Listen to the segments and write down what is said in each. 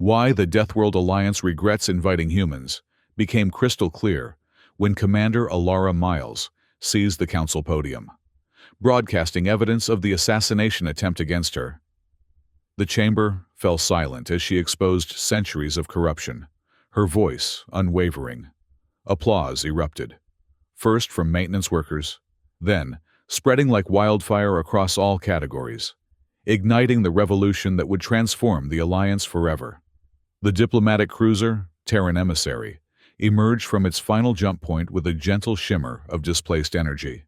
Why the Deathworld Alliance regrets inviting humans became crystal clear when Commander Alara Miles seized the council podium, broadcasting evidence of the assassination attempt against her. The chamber fell silent as she exposed centuries of corruption, her voice unwavering. Applause erupted, first from maintenance workers, then spreading like wildfire across all categories, igniting the revolution that would transform the Alliance forever. The diplomatic cruiser, Terran Emissary, emerged from its final jump point with a gentle shimmer of displaced energy.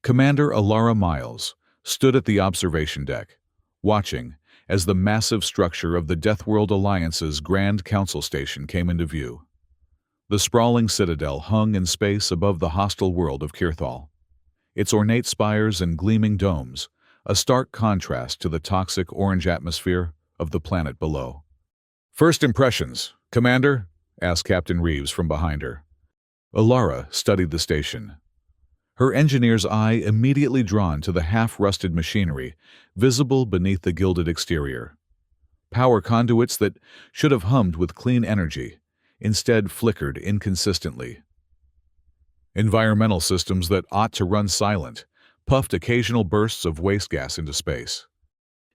Commander Alara Miles stood at the observation deck, watching as the massive structure of the Deathworld Alliance's Grand Council Station came into view. The sprawling citadel hung in space above the hostile world of Kirthal, its ornate spires and gleaming domes a stark contrast to the toxic orange atmosphere of the planet below. "First impressions, Commander?" asked Captain Reeves from behind her. Alara studied the station, her engineer's eye immediately drawn to the half-rusted machinery visible beneath the gilded exterior. Power conduits that should have hummed with clean energy instead flickered inconsistently. Environmental systems that ought to run silent puffed occasional bursts of waste gas into space.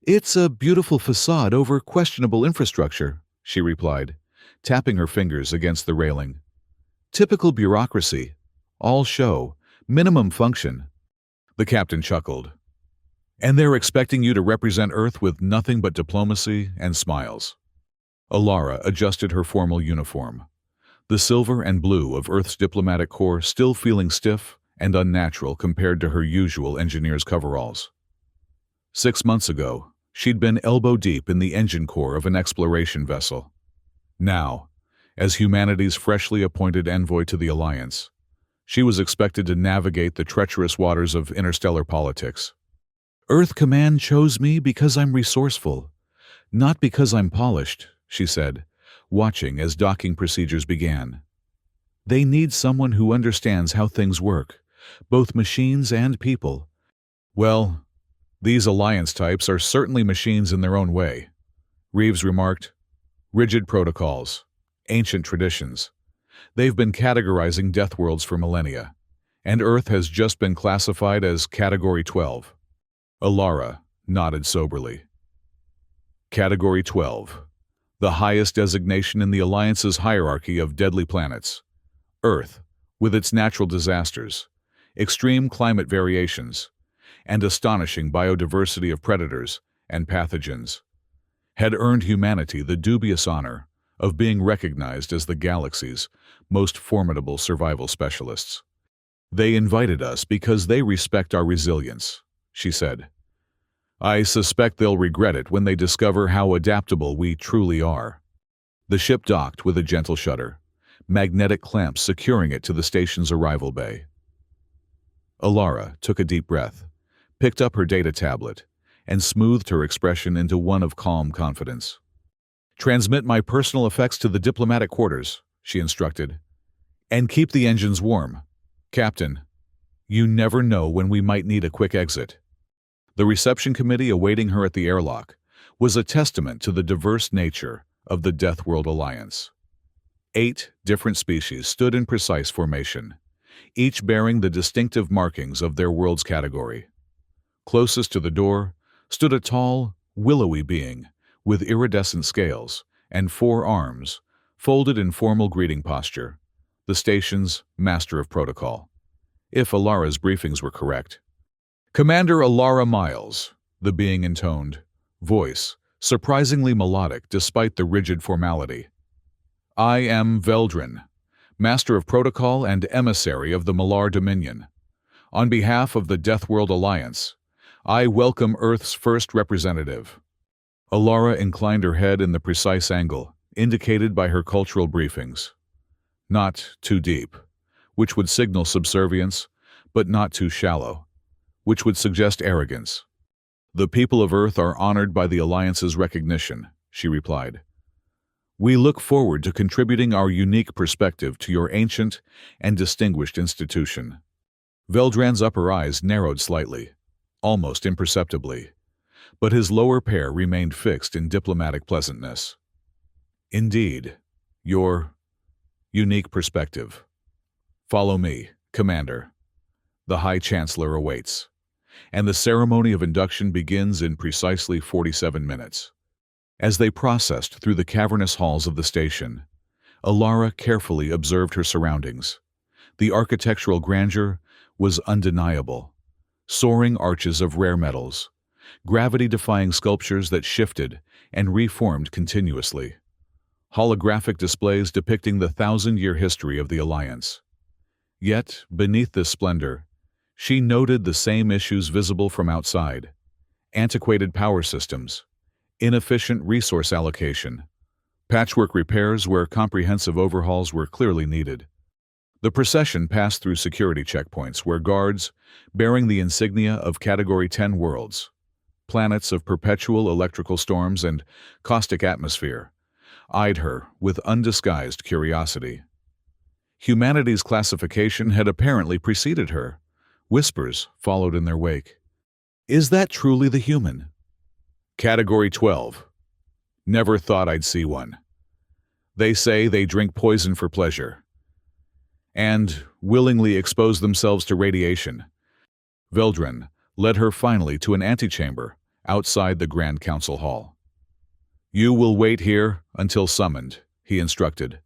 "It's a beautiful facade over questionable infrastructure," she replied, tapping her fingers against the railing. "Typical bureaucracy. All show, minimum function." The captain chuckled. "And they're expecting you to represent Earth with nothing but diplomacy and smiles." Alara adjusted her formal uniform, the silver and blue of Earth's diplomatic corps still feeling stiff and unnatural compared to her usual engineer's coveralls. 6 months ago, she'd been elbow-deep in the engine core of an exploration vessel. Now, as humanity's freshly appointed envoy to the Alliance, she was expected to navigate the treacherous waters of interstellar politics. "Earth Command chose me because I'm resourceful, not because I'm polished," she said, watching as docking procedures began. "They need someone who understands how things work, both machines and people." "Well, these Alliance types are certainly machines in their own way," Reeves remarked. "Rigid protocols, ancient traditions. They've been categorizing Deathworlds for millennia, and Earth has just been classified as Category 12. Alara nodded soberly. Category 12, the highest designation in the Alliance's hierarchy of deadly planets. Earth, with its natural disasters, extreme climate variations, and astonishing biodiversity of predators and pathogens, had earned humanity the dubious honor of being recognized as the galaxy's most formidable survival specialists. "They invited us because they respect our resilience," she said. "I suspect they'll regret it when they discover how adaptable we truly are." The ship docked with a gentle shudder, magnetic clamps securing it to the station's arrival bay. Alara took a deep breath, picked up her data tablet, and smoothed her expression into one of calm confidence. "Transmit my personal effects to the diplomatic quarters," she instructed. "And keep the engines warm. Captain, you never know when we might need a quick exit." The reception committee awaiting her at the airlock was a testament to the diverse nature of the Deathworld Alliance. 8 different species stood in precise formation, each bearing the distinctive markings of their world's category. Closest to the door stood a tall, willowy being with iridescent scales and 4 arms, folded in formal greeting posture, the station's master of protocol, if Alara's briefings were correct. "Commander Alara Miles," the being intoned, voice surprisingly melodic despite the rigid formality. "I am Veldrin, master of protocol and emissary of the Malar Dominion. On behalf of the Deathworld Alliance, I welcome Earth's first representative." Alara inclined her head in the precise angle indicated by her cultural briefings. Not too deep, which would signal subservience, but not too shallow, which would suggest arrogance. "The people of Earth are honored by the Alliance's recognition," she replied. "We look forward to contributing our unique perspective to your ancient and distinguished institution." Veldran's upper eyes narrowed slightly, almost imperceptibly, but his lower pair remained fixed in diplomatic pleasantness. Indeed, your unique perspective. Follow me, Commander. The High Chancellor awaits, and the ceremony of induction begins in precisely 47 minutes. As they processed through the cavernous halls of the station, Alara carefully observed her surroundings. The architectural grandeur was undeniable. Soaring arches of rare metals, gravity-defying sculptures that shifted and reformed continuously, holographic displays depicting the thousand-year history of the Alliance. Yet, beneath this splendor, she noted the same issues visible from outside: antiquated power systems, inefficient resource allocation, patchwork repairs where comprehensive overhauls were clearly needed. The procession passed through security checkpoints where guards, bearing the insignia of Category 10 worlds, planets of perpetual electrical storms and caustic atmosphere, eyed her with undisguised curiosity. Humanity's classification had apparently preceded her. Whispers followed in their wake. Is that truly the human? Category 12. Never thought I'd see one. They say they drink poison for pleasure and willingly expose themselves to radiation. Veldrin led her finally to an antechamber outside the Grand Council Hall. You will wait here until summoned, he instructed.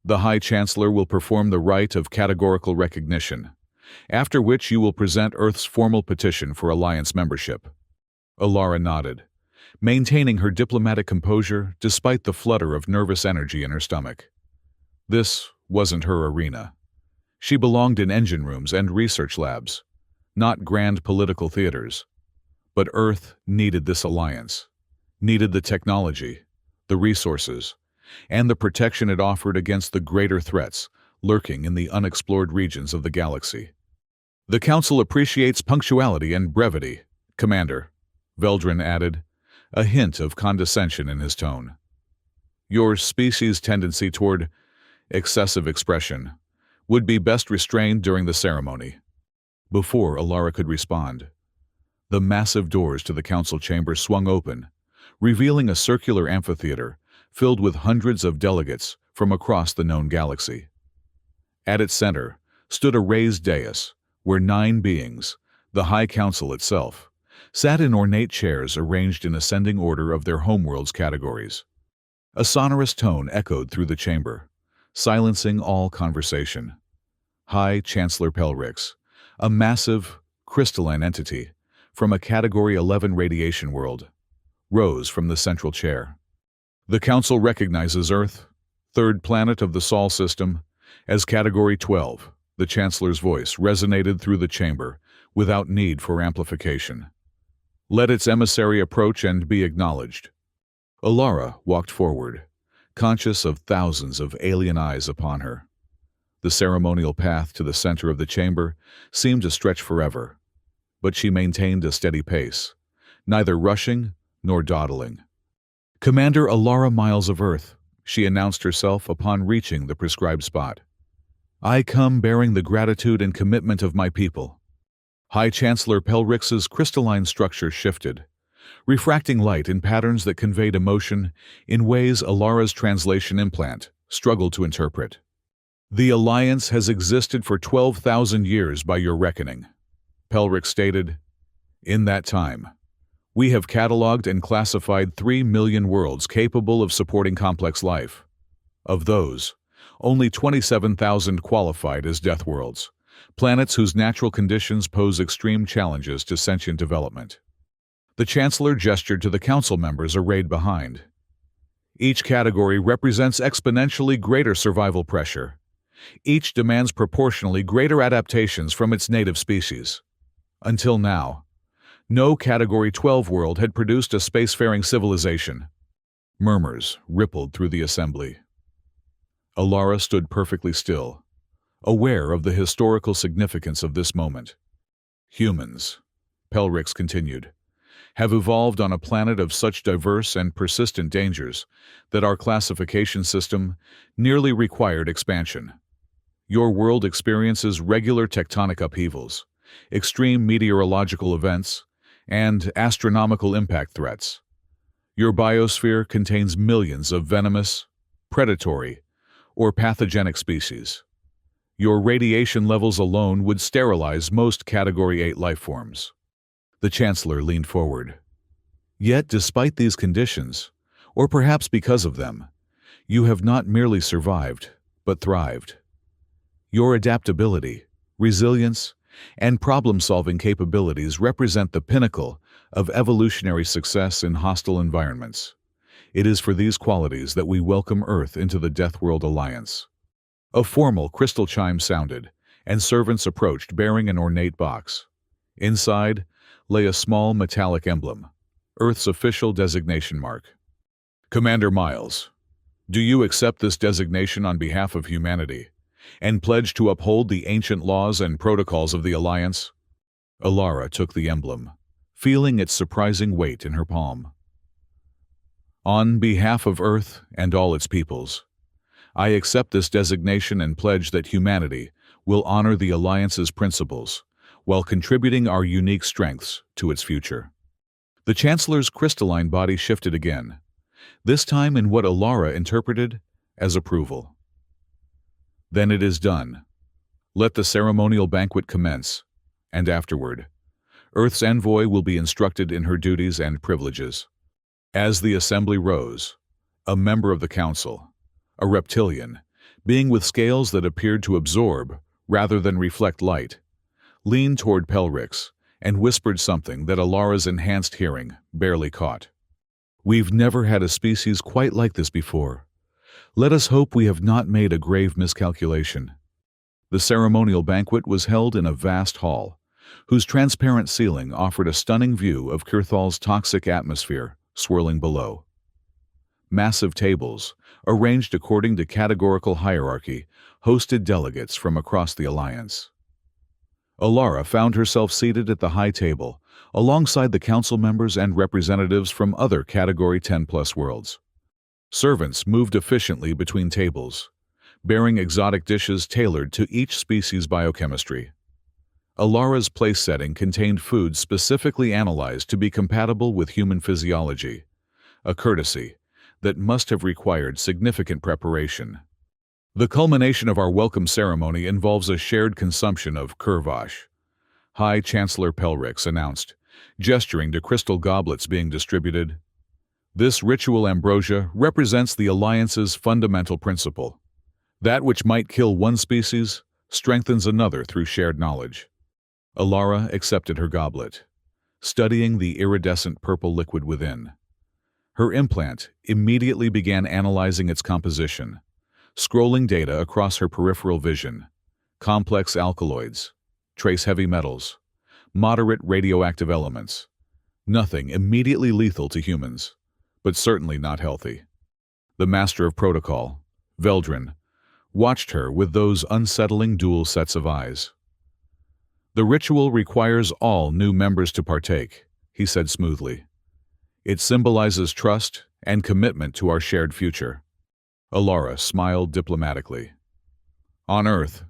The High Chancellor will perform the rite of categorical recognition, after which you will present Earth's formal petition for Alliance membership. Alara nodded, maintaining her diplomatic composure despite the flutter of nervous energy in her stomach. This wasn't her arena. She belonged in engine rooms and research labs, not grand political theaters. But Earth needed this alliance, needed the technology, the resources, and the protection it offered against the greater threats lurking in the unexplored regions of the galaxy. The Council appreciates punctuality and brevity, Commander, Veldrin added, a hint of condescension in his tone. Your species' tendency toward excessive expression would be best restrained during the ceremony. Before Alara could respond, the massive doors to the council chamber swung open, revealing a circular amphitheater filled with hundreds of delegates from across the known galaxy. At its center stood a raised dais where 9 beings, the High Council itself, sat in ornate chairs arranged in ascending order of their homeworld's categories. A sonorous tone echoed through the chamber, silencing all conversation. High Chancellor Pelrix, a massive, crystalline entity from a Category 11 radiation world, rose from the central chair. The Council recognizes Earth, third planet of the Sol system, as Category 12. The Chancellor's voice resonated through the chamber without need for amplification. Let its emissary approach and be acknowledged. Alara walked forward, conscious of thousands of alien eyes upon her. The ceremonial path to the center of the chamber seemed to stretch forever, but she maintained a steady pace, neither rushing nor dawdling. Commander Alara Miles of Earth, she announced herself upon reaching the prescribed spot. I come bearing the gratitude and commitment of my people. High Chancellor Pelrix's crystalline structure shifted, refracting light in patterns that conveyed emotion in ways Alara's translation implant struggled to interpret. The Alliance has existed for 12,000 years by your reckoning, Pelrix stated. In that time, we have cataloged and classified 3 million worlds capable of supporting complex life. Of those, only 27,000 qualified as Deathworlds, planets whose natural conditions pose extreme challenges to sentient development. The Chancellor gestured to the Council members arrayed behind. Each category represents exponentially greater survival pressure. Each demands proportionally greater adaptations from its native species. Until now, no Category 12 world had produced a spacefaring civilization. Murmurs rippled through the assembly. Alara stood perfectly still, aware of the historical significance of this moment. Humans, Pelrix continued, have evolved on a planet of such diverse and persistent dangers that our classification system nearly required expansion. Your world experiences regular tectonic upheavals, extreme meteorological events, and astronomical impact threats. Your biosphere contains millions of venomous, predatory, or pathogenic species. Your radiation levels alone would sterilize most Category 8 life forms. The Chancellor leaned forward. Yet, despite these conditions, or perhaps because of them, you have not merely survived, but thrived. Your adaptability, resilience, and problem-solving capabilities represent the pinnacle of evolutionary success in hostile environments. It is for these qualities that we welcome Earth into the Deathworld Alliance. A formal crystal chime sounded, and servants approached bearing an ornate box. Inside lay a small metallic emblem, Earth's official designation mark. Commander Miles, do you accept this designation on behalf of humanity, and pledge to uphold the ancient laws and protocols of the Alliance? Alara took the emblem, feeling its surprising weight in her palm. On behalf of Earth and all its peoples, I accept this designation and pledge that humanity will honor the Alliance's principles while contributing our unique strengths to its future. The Chancellor's crystalline body shifted again, this time in what Alara interpreted as approval. Then it is done. Let the ceremonial banquet commence, and afterward, Earth's envoy will be instructed in her duties and privileges. As the assembly rose, a member of the council, a reptilian, being with scales that appeared to absorb rather than reflect light, leaned toward Pelrix and whispered something that Alara's enhanced hearing barely caught. We've never had a species quite like this before. Let us hope we have not made a grave miscalculation. The ceremonial banquet was held in a vast hall, whose transparent ceiling offered a stunning view of Kirthal's toxic atmosphere swirling below. Massive tables, arranged according to categorical hierarchy, hosted delegates from across the Alliance. Alara found herself seated at the high table, alongside the council members and representatives from other Category 10+ worlds. Servants moved efficiently between tables, bearing exotic dishes tailored to each species' biochemistry. Alara's place setting contained food specifically analyzed to be compatible with human physiology, a courtesy that must have required significant preparation. The culmination of our welcome ceremony involves a shared consumption of Kurvash, High Chancellor Pelrix announced, gesturing to crystal goblets being distributed. This ritual ambrosia represents the Alliance's fundamental principle. That which might kill one species strengthens another through shared knowledge. Alara accepted her goblet, studying the iridescent purple liquid within. Her implant immediately began analyzing its composition, scrolling data across her peripheral vision: complex alkaloids, trace heavy metals, moderate radioactive elements. Nothing immediately lethal to humans, but certainly not healthy. The Master of Protocol, Veldrin, watched her with those unsettling dual sets of eyes. The ritual requires all new members to partake, he said smoothly. It symbolizes trust and commitment to our shared future. Alara smiled diplomatically. On Earth,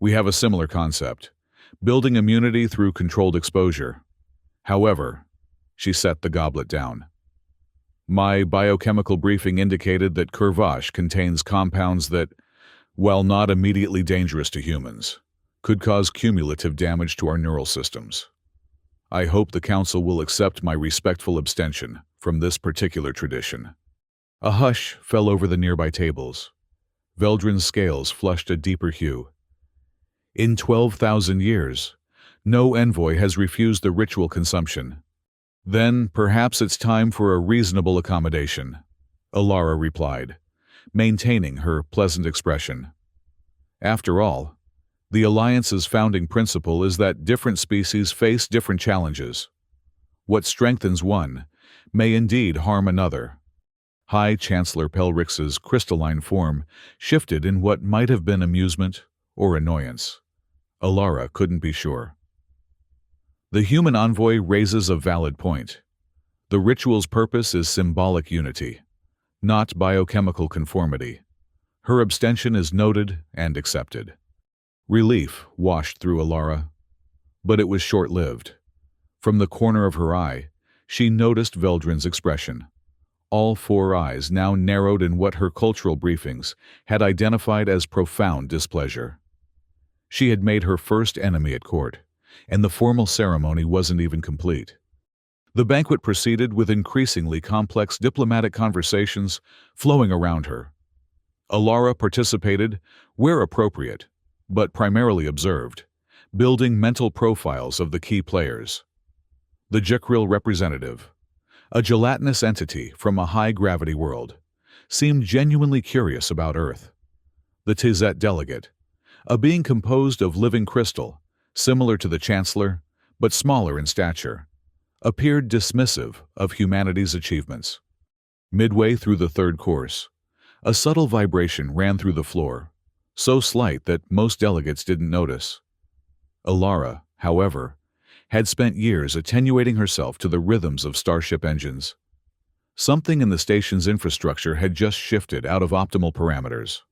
we have a similar concept, building immunity through controlled exposure. However, she set the goblet down. My biochemical briefing indicated that Kurvash contains compounds that, while not immediately dangerous to humans, could cause cumulative damage to our neural systems. I hope the Council will accept my respectful abstention from this particular tradition. A hush fell over the nearby tables. Veldrin's scales flushed a deeper hue. In 12,000 years, no envoy has refused the ritual consumption. Then perhaps it's time for a reasonable accommodation, Alara replied, maintaining her pleasant expression. After all, the Alliance's founding principle is that different species face different challenges. What strengthens one may indeed harm another. High Chancellor Pelrix's crystalline form shifted in what might have been amusement or annoyance. Alara couldn't be sure. The human envoy raises a valid point. The ritual's purpose is symbolic unity, not biochemical conformity. Her abstention is noted and accepted. Relief washed through Alara, but it was short-lived. From the corner of her eye, she noticed Veldrin's expression, all four eyes now narrowed in what her cultural briefings had identified as profound displeasure. She had made her first enemy at court, and the formal ceremony wasn't even complete. The banquet proceeded with increasingly complex diplomatic conversations flowing around her. Alara participated where appropriate, but primarily observed, building mental profiles of the key players. The Jekyll representative, a gelatinous entity from a high-gravity world, seemed genuinely curious about Earth. The Tizet delegate, a being composed of living crystal, similar to the Chancellor, but smaller in stature, appeared dismissive of humanity's achievements. Midway through the third course, a subtle vibration ran through the floor, so slight that most delegates didn't notice. Alara, however, had spent years attenuating herself to the rhythms of starship engines. Something in the station's infrastructure had just shifted out of optimal parameters.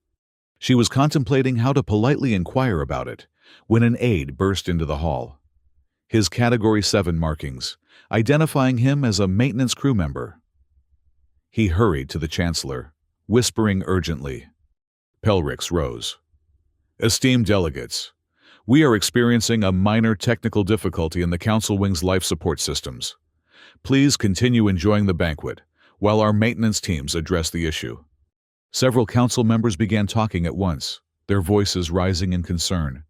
She was contemplating how to politely inquire about it when an aide burst into the hall. His Category 7 markings, identifying him as a maintenance crew member. He hurried to the Chancellor, whispering urgently. Pelrix rose. Esteemed delegates, we are experiencing a minor technical difficulty in the Council Wing's life support systems. Please continue enjoying the banquet while our maintenance teams address the issue. Several council members began talking at once, their voices rising in concern.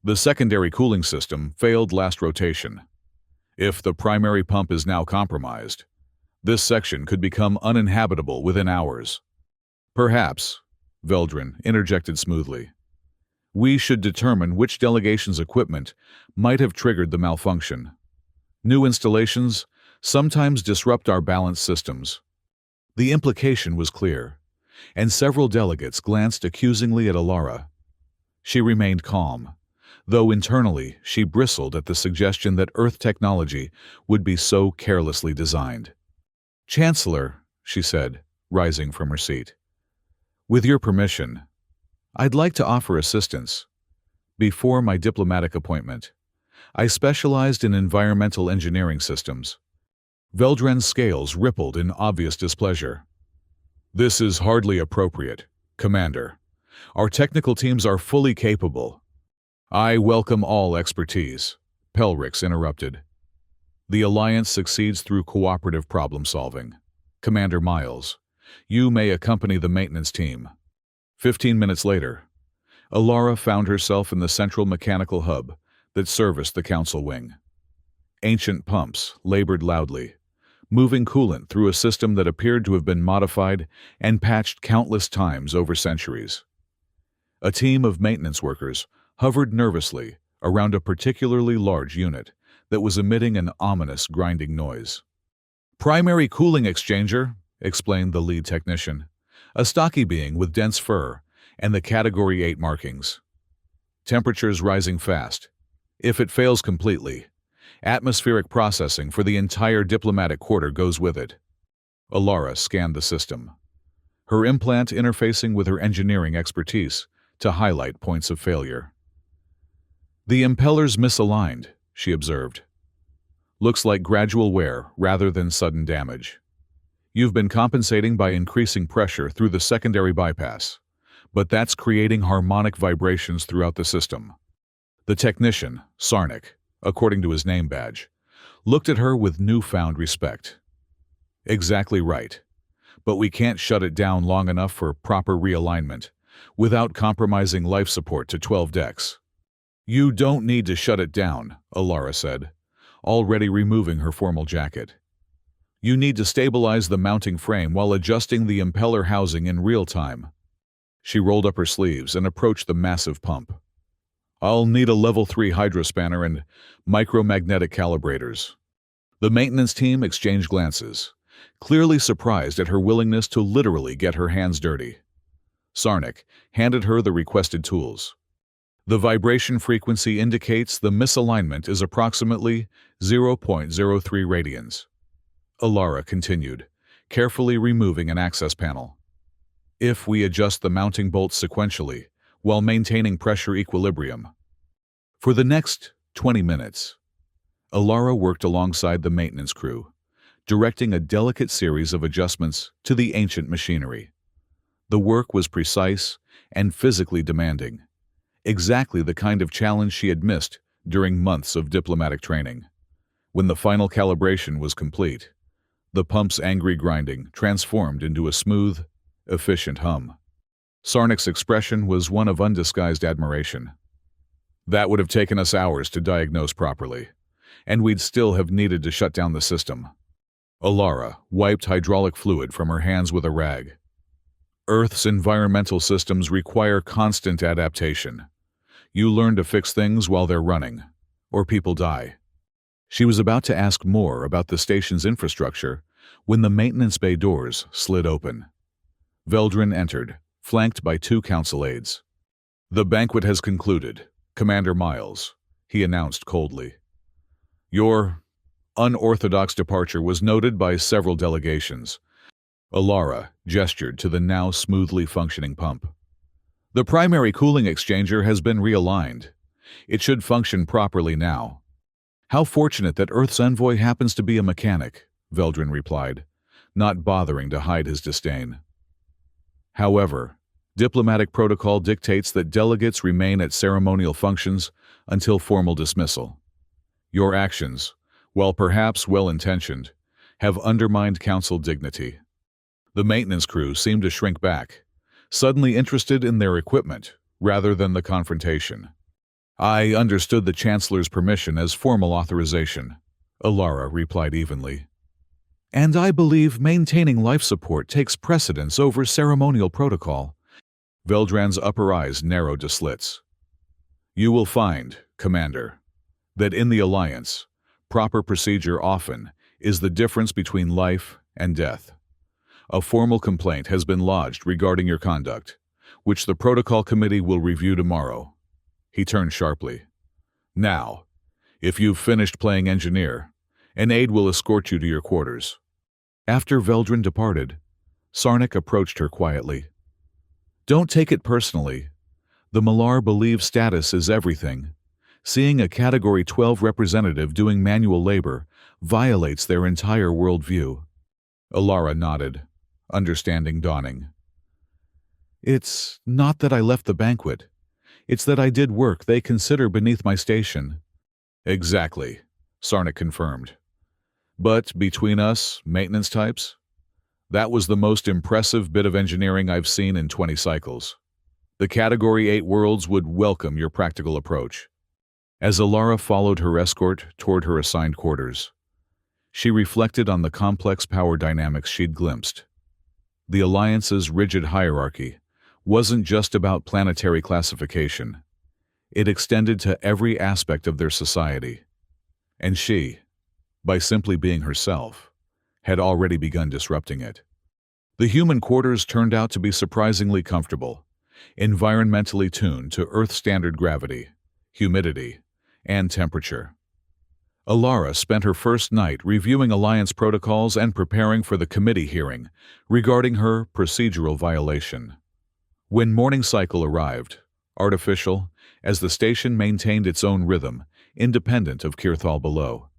The secondary cooling system failed last rotation. If the primary pump is now compromised, this section could become uninhabitable within hours. Perhaps, Veldrin interjected smoothly, we should determine which delegation's equipment might have triggered the malfunction. New installations sometimes disrupt our balance systems. The implication was clear, and several delegates glanced accusingly at Alara. She remained calm, though internally she bristled at the suggestion that Earth technology would be so carelessly designed. Chancellor, she said, rising from her seat, with your permission, I'd like to offer assistance. Before my diplomatic appointment, I specialized in environmental engineering systems. Veldren's scales rippled in obvious displeasure. This is hardly appropriate, Commander. Our technical teams are fully capable. I welcome all expertise, Pelrix interrupted. The Alliance succeeds through cooperative problem-solving. Commander Miles, you may accompany the maintenance team. 15 minutes later, Alara found herself in the central mechanical hub that serviced the Council Wing. Ancient pumps labored loudly, moving coolant through a system that appeared to have been modified and patched countless times over centuries. A team of maintenance workers hovered nervously around a particularly large unit that was emitting an ominous grinding noise. Primary cooling exchanger, explained the lead technician, a stocky being with dense fur and the Category 8 markings. Temperatures rising fast. If it fails completely, atmospheric processing for the entire diplomatic quarter goes with it. Alara scanned the system, her implant interfacing with her engineering expertise to highlight points of failure. The impeller's misaligned, she observed. Looks like gradual wear rather than sudden damage. You've been compensating by increasing pressure through the secondary bypass, but that's creating harmonic vibrations throughout the system. The technician, Sarnik, according to his name badge, looked at her with newfound respect. Exactly right, but we can't shut it down long enough for proper realignment without compromising life support to 12 decks. You don't need to shut it down, Alara said, already removing her formal jacket. You need to stabilize the mounting frame while adjusting the impeller housing in real time. She rolled up her sleeves and approached the massive pump. I'll need a level 3 hydrospanner and micromagnetic calibrators. The maintenance team exchanged glances, clearly surprised at her willingness to literally get her hands dirty. Sarnik handed her the requested tools. The vibration frequency indicates the misalignment is approximately 0.03 radians. Alara continued, carefully removing an access panel. If we adjust the mounting bolts sequentially, while maintaining pressure equilibrium. For the next 20 minutes, Alara worked alongside the maintenance crew, directing a delicate series of adjustments to the ancient machinery. The work was precise and physically demanding, exactly the kind of challenge she had missed during months of diplomatic training. When the final calibration was complete, the pump's angry grinding transformed into a smooth, efficient hum. Sarnik's expression was one of undisguised admiration. That would have taken us hours to diagnose properly, and we'd still have needed to shut down the system. Alara wiped hydraulic fluid from her hands with a rag. Earth's environmental systems require constant adaptation. You learn to fix things while they're running, or people die. She was about to ask more about the station's infrastructure when the maintenance bay doors slid open. Veldrin entered, flanked by 2 council aides. "The banquet has concluded, Commander Miles," he announced coldly. "Your unorthodox departure was noted by several delegations." Alara gestured to the now smoothly functioning pump. "The primary cooling exchanger has been realigned. It should function properly now." "How fortunate that Earth's envoy happens to be a mechanic," Veldrin replied, not bothering to hide his disdain. "However, diplomatic protocol dictates that delegates remain at ceremonial functions until formal dismissal. Your actions, while perhaps well-intentioned, have undermined council dignity." The maintenance crew seemed to shrink back, suddenly interested in their equipment rather than the confrontation. "I understood the Chancellor's permission as formal authorization," Alara replied evenly. "And I believe maintaining life support takes precedence over ceremonial protocol." Veldran's upper eyes narrowed to slits. "You will find, Commander, that in the Alliance, proper procedure often is the difference between life and death. A formal complaint has been lodged regarding your conduct, which the Protocol Committee will review tomorrow." He turned sharply. "Now, if you've finished playing engineer, an aide will escort you to your quarters." After Veldrin departed, Sarnik approached her quietly. "Don't take it personally. The Malar believe status is everything. Seeing a Category 12 representative doing manual labor violates their entire worldview." Alara nodded, understanding dawning. "It's not that I left the banquet. It's that I did work they consider beneath my station." "Exactly," Sarnik confirmed. "But between us, maintenance types, that was the most impressive bit of engineering I've seen in 20 cycles. The Category 8 worlds would welcome your practical approach." As Alara followed her escort toward her assigned quarters, she reflected on the complex power dynamics she'd glimpsed. The Alliance's rigid hierarchy wasn't just about planetary classification. It extended to every aspect of their society. And she, by simply being herself, had already begun disrupting it. The human quarters turned out to be surprisingly comfortable, environmentally tuned to Earth-standard gravity, humidity, and temperature. Alara spent her first night reviewing Alliance protocols and preparing for the committee hearing regarding her procedural violation. When morning cycle arrived, artificial, as the station maintained its own rhythm, independent of Kirthal below,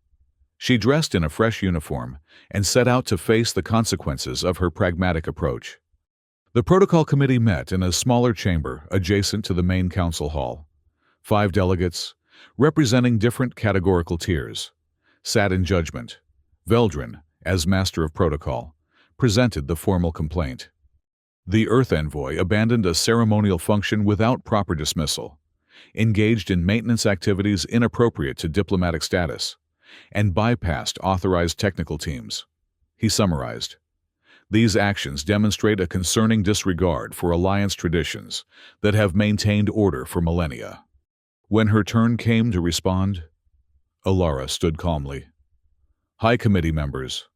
she dressed in a fresh uniform and set out to face the consequences of her pragmatic approach. The protocol committee met in a smaller chamber adjacent to the main council hall. 5 delegates, representing different categorical tiers, sat in judgment. Veldrin, as master of protocol, presented the formal complaint. The Earth envoy abandoned a ceremonial function without proper dismissal, engaged in maintenance activities inappropriate to diplomatic status, and bypassed authorized technical teams. He summarized, "These actions demonstrate a concerning disregard for Alliance traditions that have maintained order for millennia." When her turn came to respond, Alara stood calmly. "High Committee members,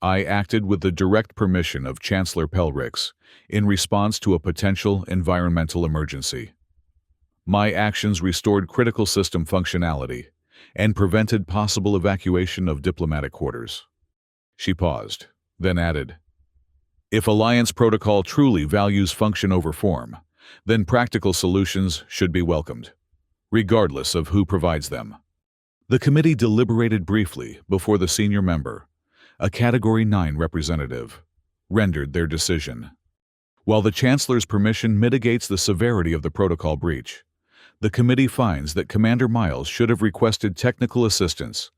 I acted with the direct permission of Chancellor Pelrix in response to a potential environmental emergency. My actions restored critical system functionality and prevented possible evacuation of diplomatic quarters." She paused, then added, "If Alliance protocol truly values function over form, then practical solutions should be welcomed, regardless of who provides them." The committee deliberated briefly before the senior member, a Category 9 representative, rendered their decision. While the Chancellor's permission mitigates the severity of the protocol breach, the committee finds that Commander Miles should have requested technical assistance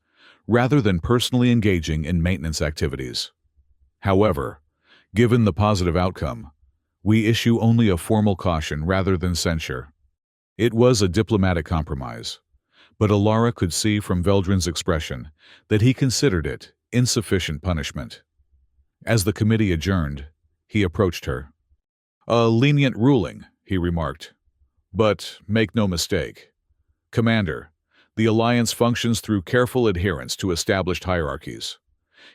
rather than personally engaging in maintenance activities. However, given the positive outcome, we issue only a formal caution rather than censure. It was a diplomatic compromise, but Alara could see from Veldrin's expression that he considered it insufficient punishment. As the committee adjourned, he approached her. "A lenient ruling," he remarked. "But make no mistake, Commander, the Alliance functions through careful adherence to established hierarchies.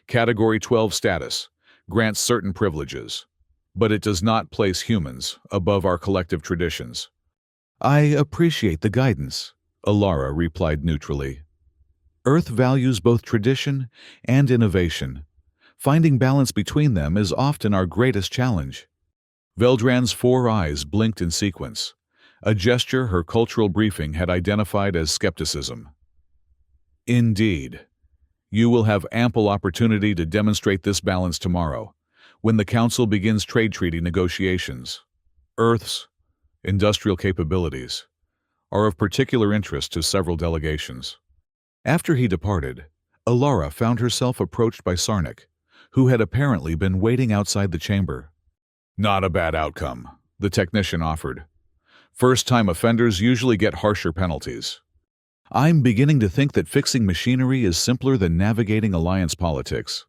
Category 12 status grants certain privileges, but it does not place humans above our collective traditions." "I appreciate the guidance," Alara replied neutrally. "Earth values both tradition and innovation. Finding balance between them is often our greatest challenge." Veldran's 4 eyes blinked in sequence, a gesture her cultural briefing had identified as skepticism. "Indeed. You will have ample opportunity to demonstrate this balance tomorrow, when the Council begins trade treaty negotiations. Earth's industrial capabilities are of particular interest to several delegations." After he departed, Alara found herself approached by Sarnik, who had apparently been waiting outside the chamber. "Not a bad outcome," the technician offered. "First-time offenders usually get harsher penalties." "I'm beginning to think that fixing machinery is simpler than navigating Alliance politics,"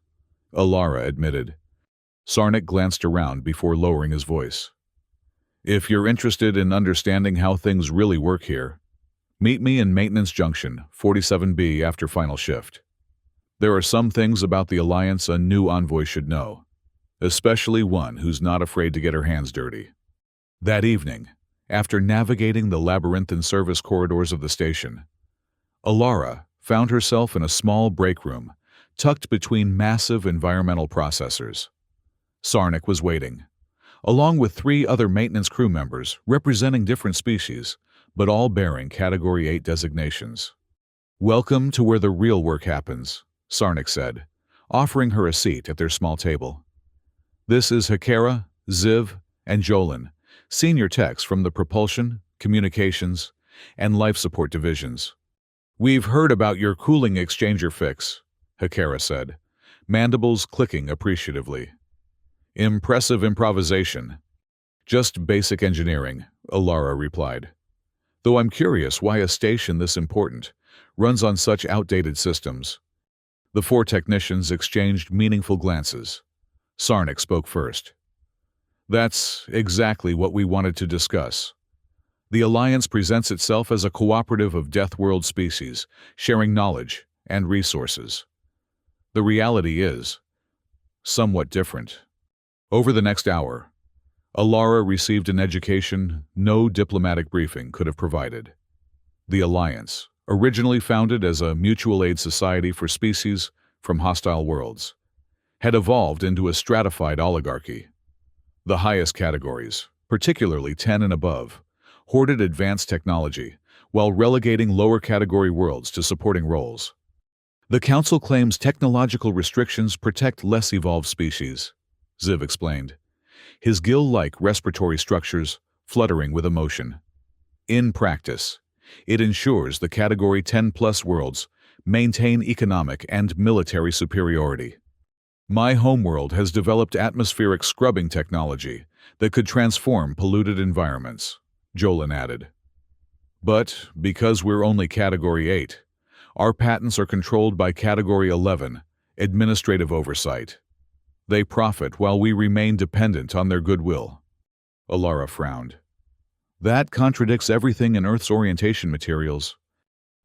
Alara admitted. Sarnik glanced around before lowering his voice. "If you're interested in understanding how things really work here, meet me in Maintenance Junction, 47B after final shift. There are some things about the Alliance a new envoy should know, especially one who's not afraid to get her hands dirty." That evening, after navigating the labyrinthine service corridors of the station, Alara found herself in a small break room tucked between massive environmental processors. Sarnik was waiting, along with 3 other maintenance crew members representing different species, but all bearing Category 8 designations. "Welcome to where the real work happens," Sarnik said, offering her a seat at their small table. "This is Hakera, Ziv, and Jolin, senior techs from the Propulsion, Communications, and Life Support divisions." "We've heard about your cooling exchanger fix," Hakera said, mandibles clicking appreciatively. "Impressive improvisation." "Just basic engineering," Alara replied. "Though I'm curious why a station this important runs on such outdated systems." The 4 technicians exchanged meaningful glances. Sarnik spoke first. "That's exactly what we wanted to discuss. The Alliance presents itself as a cooperative of Deathworld species, sharing knowledge and resources. The reality is somewhat different." Over the next hour, Alara received an education no diplomatic briefing could have provided. The Alliance, originally founded as a mutual aid society for species from hostile worlds, had evolved into a stratified oligarchy. The highest categories, particularly 10 and above, hoarded advanced technology, while relegating lower category worlds to supporting roles. "The Council claims technological restrictions protect less evolved species," Ziv explained, his gill-like respiratory structures fluttering with emotion. "In practice, it ensures the Category 10+ worlds maintain economic and military superiority. My homeworld has developed atmospheric scrubbing technology that could transform polluted environments," Jolin added. "But because we're only Category 8, our patents are controlled by Category 11, administrative oversight. They profit while we remain dependent on their goodwill." Alara frowned. "That contradicts everything in Earth's orientation materials."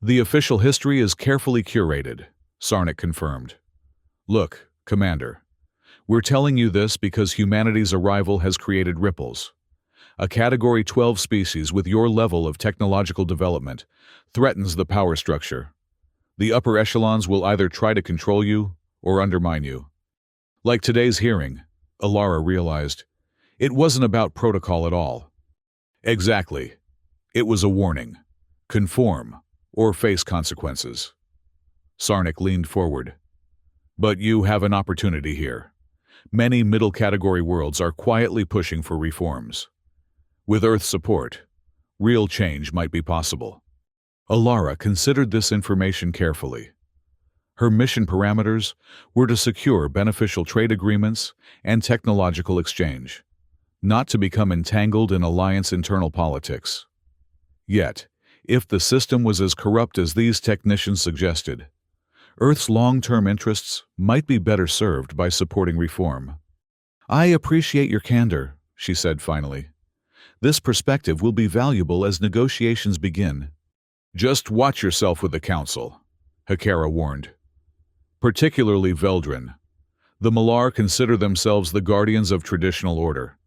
"The official history is carefully curated," Sarnik confirmed. "Look, Commander, we're telling you this because humanity's arrival has created ripples. A Category 12 species with your level of technological development threatens the power structure. The upper echelons will either try to control you or undermine you." Like today's hearing, Alara realized, it wasn't about protocol at all. Exactly. It was a warning. Conform, or face consequences. Sarnik leaned forward. But you have an opportunity here. Many middle-category worlds are quietly pushing for reforms. With Earth's support, real change might be possible. Alara considered this information carefully. Her mission parameters were to secure beneficial trade agreements and technological exchange, not to become entangled in alliance internal politics. Yet, if the system was as corrupt as these technicians suggested, Earth's long-term interests might be better served by supporting reform. "I appreciate your candor," she said finally. "This perspective will be valuable as negotiations begin." "Just watch yourself with the Council," Hakara warned. Particularly Veldrin. The Malar consider themselves the guardians of traditional order.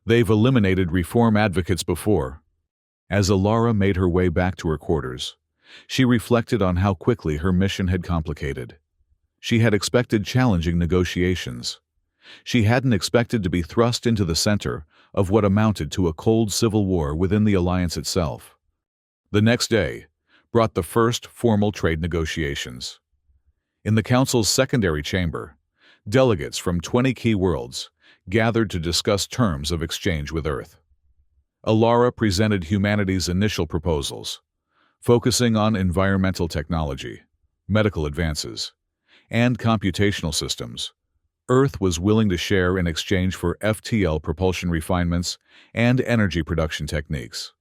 They've eliminated reform advocates before. As Alara made her way back to her quarters, she reflected on how quickly her mission had complicated. She had expected challenging negotiations. She hadn't expected to be thrust into the center of what amounted to a cold civil war within the alliance itself. The next day brought the first formal trade negotiations. In the Council's secondary chamber, delegates from 20 key worlds gathered to discuss terms of exchange with Earth. Alara presented humanity's initial proposals, focusing on environmental technology, medical advances, and computational systems. Earth was willing to share in exchange for FTL propulsion refinements and energy production techniques.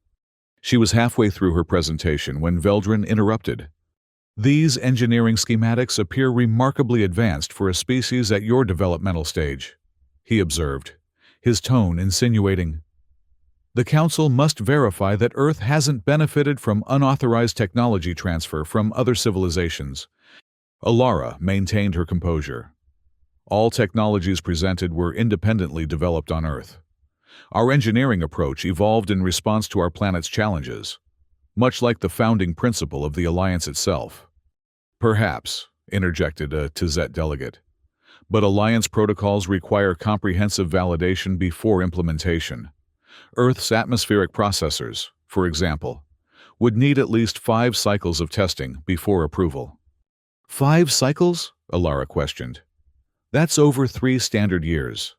She was halfway through her presentation when Veldrin interrupted. "These engineering schematics appear remarkably advanced for a species at your developmental stage," he observed, his tone insinuating. "The Council must verify that Earth hasn't benefited from unauthorized technology transfer from other civilizations." Alara maintained her composure. "All technologies presented were independently developed on Earth. Our engineering approach evolved in response to our planet's challenges, much like the founding principle of the Alliance itself." "Perhaps," interjected a Tizet delegate, "but Alliance protocols require comprehensive validation before implementation. Earth's atmospheric processors, for example, would need at least 5 cycles of testing before approval." "5 cycles?" Alara questioned. "That's over 3 standard years.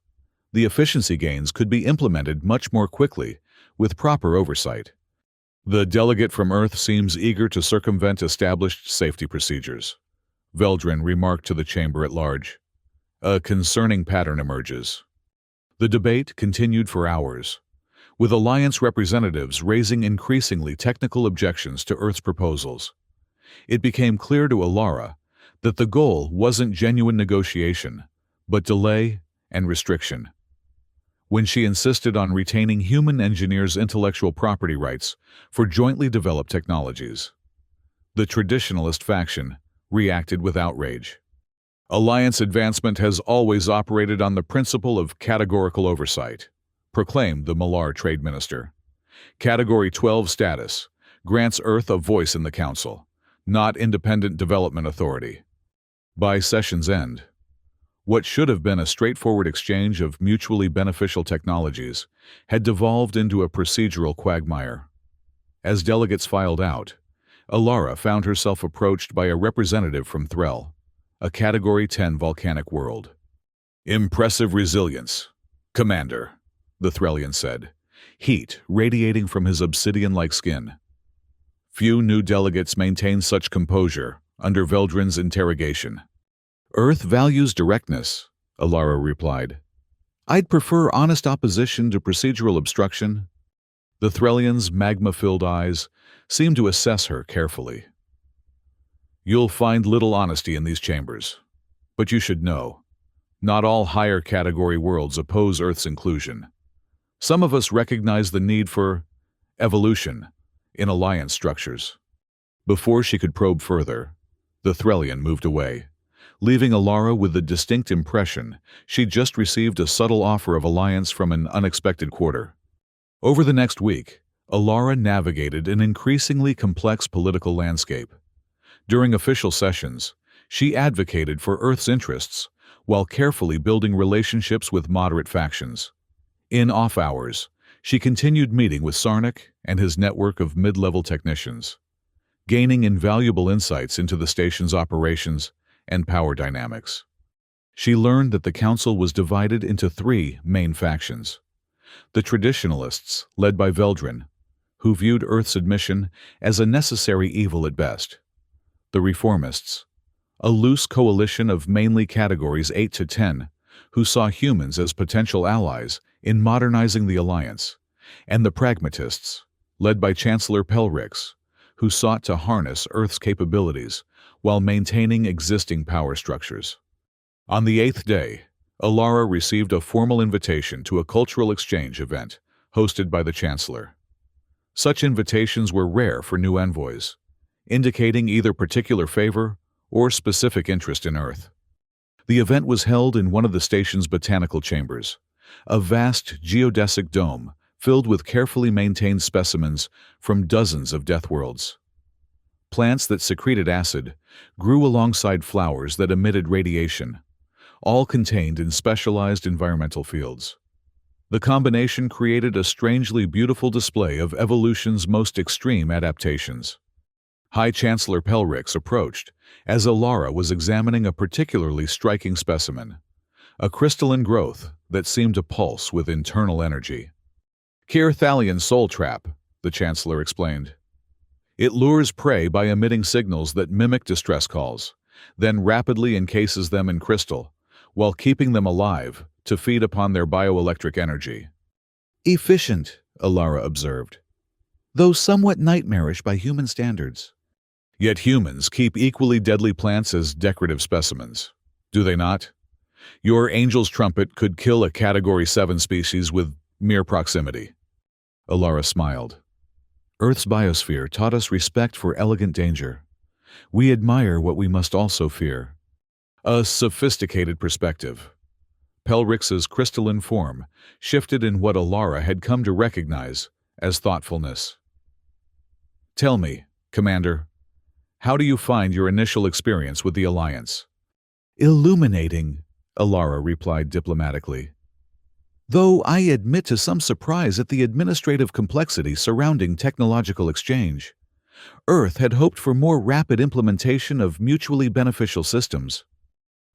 The efficiency gains could be implemented much more quickly, with proper oversight." "The delegate from Earth seems eager to circumvent established safety procedures," Veldrin remarked to the chamber at large. A concerning pattern emerges. The debate continued for hours, with Alliance representatives raising increasingly technical objections to Earth's proposals. It became clear to Alara that the goal wasn't genuine negotiation, but delay and restriction. When she insisted on retaining human engineers' intellectual property rights for jointly developed technologies, the traditionalist faction reacted with outrage. "Alliance advancement has always operated on the principle of categorical oversight," proclaimed the Malar Trade Minister. "Category 12 status grants Earth a voice in the Council, not independent development authority." By session's end, what should have been a straightforward exchange of mutually beneficial technologies had devolved into a procedural quagmire. As delegates filed out, Alara found herself approached by a representative from Threl, a Category 10 volcanic world. "Impressive resilience, Commander," the Threlian said, heat radiating from his obsidian-like skin. Few new delegates maintained such composure under Veldrin's interrogation. "Earth values directness," Alara replied. "I'd prefer honest opposition to procedural obstruction." The Threlian's magma-filled eyes seemed to assess her carefully. "You'll find little honesty in these chambers. But you should know, not all higher category worlds oppose Earth's inclusion. Some of us recognize the need for evolution in alliance structures." Before she could probe further, the Threlian moved away, leaving Alara with the distinct impression she'd just received a subtle offer of alliance from an unexpected quarter. Over the next week, Alara navigated an increasingly complex political landscape. During official sessions, she advocated for Earth's interests while carefully building relationships with moderate factions. In off hours, she continued meeting with Sarnik and his network of mid-level technicians, gaining invaluable insights into the station's operations and power dynamics. She learned that the council was divided into three main factions. The traditionalists, led by Veldrin, who viewed Earth's admission as a necessary evil at best. The reformists, a loose coalition of mainly categories 8 to 10, who saw humans as potential allies in modernizing the Alliance, and the pragmatists, led by Chancellor Pelrix, who sought to harness Earth's capabilities while maintaining existing power structures. On the 8th day, Alara received a formal invitation to a cultural exchange event hosted by the Chancellor. Such invitations were rare for new envoys, indicating either particular favor or specific interest in Earth. The event was held in one of the station's botanical chambers, a vast geodesic dome filled with carefully maintained specimens from dozens of Deathworlds. Plants that secreted acid grew alongside flowers that emitted radiation, all contained in specialized environmental fields. The combination created a strangely beautiful display of evolution's most extreme adaptations. High Chancellor Pelrix approached as Alara was examining a particularly striking specimen, a crystalline growth that seemed to pulse with internal energy. Kirthalian soul trap, the Chancellor explained. It lures prey by emitting signals that mimic distress calls, then rapidly encases them in crystal, while keeping them alive to feed upon their bioelectric energy. Efficient, Alara observed, though somewhat nightmarish by human standards. Yet humans keep equally deadly plants as decorative specimens, do they not? Your angel's trumpet could kill a Category 7 species with mere proximity. Alara smiled. Earth's biosphere taught us respect for elegant danger. We admire what we must also fear. A sophisticated perspective. Pelrix's crystalline form shifted in what Alara had come to recognize as thoughtfulness. Tell me, Commander, how do you find your initial experience with the Alliance? Illuminating, Alara replied diplomatically. Though I admit to some surprise at the administrative complexity surrounding technological exchange. Earth had hoped for more rapid implementation of mutually beneficial systems.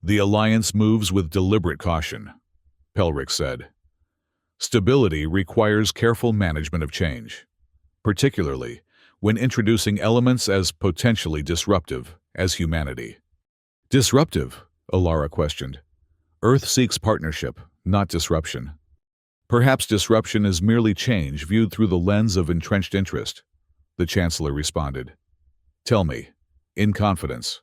The Alliance moves with deliberate caution, Pelrix said. Stability requires careful management of change, particularly when introducing elements as potentially disruptive as humanity. Disruptive? Alara questioned. Earth seeks partnership, not disruption. Perhaps disruption is merely change viewed through the lens of entrenched interest, the Chancellor responded. Tell me, in confidence,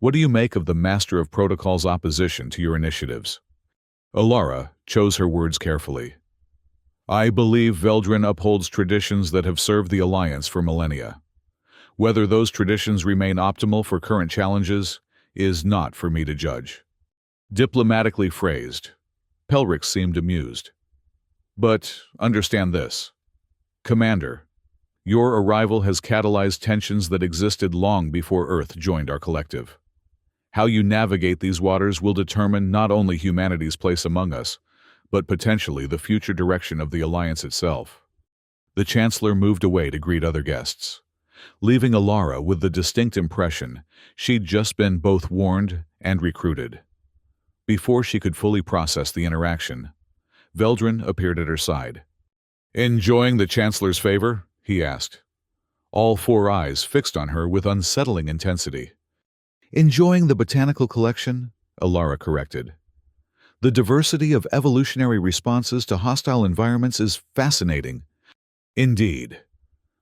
what do you make of the Master of Protocol's opposition to your initiatives? Alara chose her words carefully. I believe Veldrin upholds traditions that have served the Alliance for millennia. Whether those traditions remain optimal for current challenges is not for me to judge. Diplomatically phrased, Pelrix seemed amused. But understand this. Commander, your arrival has catalyzed tensions that existed long before Earth joined our collective. How you navigate these waters will determine not only humanity's place among us, but potentially the future direction of the Alliance itself. The Chancellor moved away to greet other guests, leaving Alara with the distinct impression she'd just been both warned and recruited. Before she could fully process the interaction, Veldrin appeared at her side. Enjoying the Chancellor's favor? He asked. All four eyes fixed on her with unsettling intensity. Enjoying the botanical collection? Alara corrected. The diversity of evolutionary responses to hostile environments is fascinating. Indeed.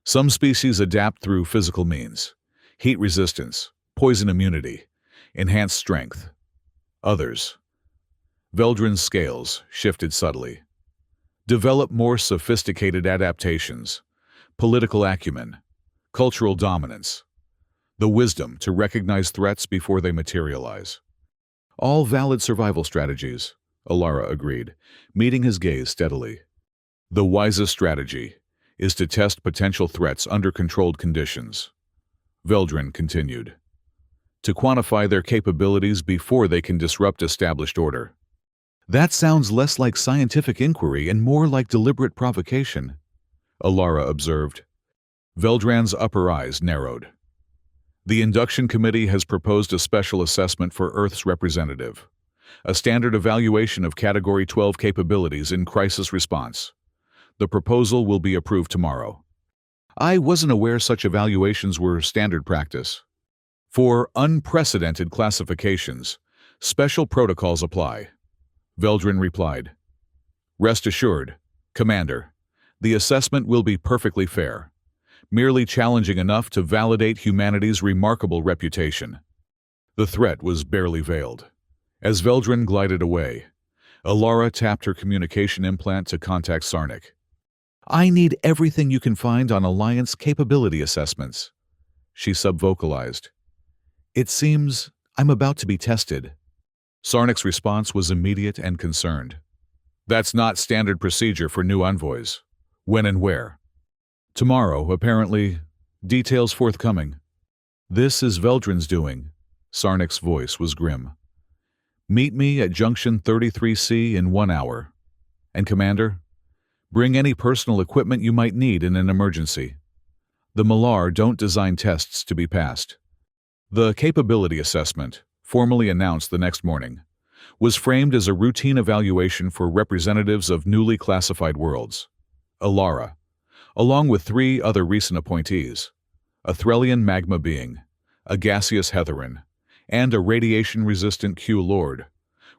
Some species adapt through physical means, heat resistance, poison immunity, enhanced strength. Others, Veldrin's scales shifted subtly. Develop more sophisticated adaptations, political acumen, cultural dominance, the wisdom to recognize threats before they materialize. All valid survival strategies, Alara agreed, meeting his gaze steadily. The wisest strategy is to test potential threats under controlled conditions, Veldrin continued. To quantify their capabilities before they can disrupt established order. That sounds less like scientific inquiry and more like deliberate provocation, Alara observed. Veldran's upper eyes narrowed. The induction committee has proposed a special assessment for Earth's representative, a standard evaluation of Category 12 capabilities in crisis response. The proposal will be approved tomorrow. I wasn't aware such evaluations were standard practice. For unprecedented classifications, special protocols apply, Veldrin replied. Rest assured, Commander, the assessment will be perfectly fair, merely challenging enough to validate humanity's remarkable reputation. The threat was barely veiled. As Veldrin glided away, Alara tapped her communication implant to contact Sarnik. I need everything you can find on Alliance capability assessments, she subvocalized. It seems I'm about to be tested. Sarnik's response was immediate and concerned. That's not standard procedure for new envoys. When and where? Tomorrow, apparently. Details forthcoming. This is Veldrin's doing. Sarnik's voice was grim. Meet me at Junction 33C in 1 hour. And Commander, bring any personal equipment you might need in an emergency. The Malar don't design tests to be passed. The capability assessment, formally announced the next morning, was framed as a routine evaluation for representatives of newly classified worlds. Alara, along with 3 other recent appointees, a Threlian magma being, a gaseous Hetherin, and a radiation-resistant Q-Lord,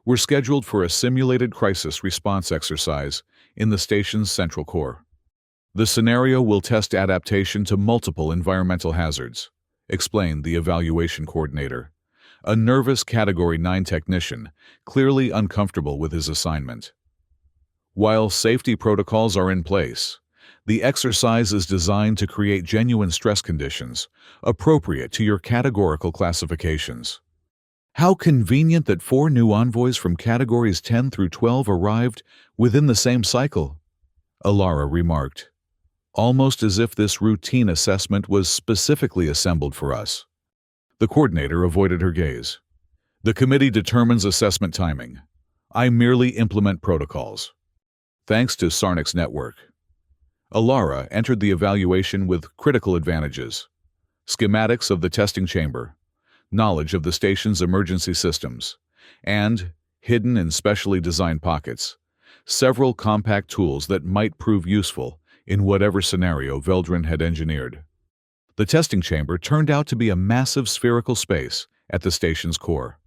were scheduled for a simulated crisis response exercise in the station's central core. The scenario will test adaptation to multiple environmental hazards, explained the evaluation coordinator, a nervous Category 9 technician, clearly uncomfortable with his assignment. While safety protocols are in place, the exercise is designed to create genuine stress conditions appropriate to your categorical classifications. How convenient that 4 new envoys from Categories 10 through 12 arrived within the same cycle, Alara remarked, almost as if this routine assessment was specifically assembled for us. The coordinator avoided her gaze. The committee determines assessment timing. I merely implement protocols. Thanks to Sarnik's network. Alara entered the evaluation with critical advantages: schematics of the testing chamber, knowledge of the station's emergency systems, and, hidden in specially designed pockets, several compact tools that might prove useful in whatever scenario Veldrin had engineered. The testing chamber turned out to be a massive spherical space at the station's core,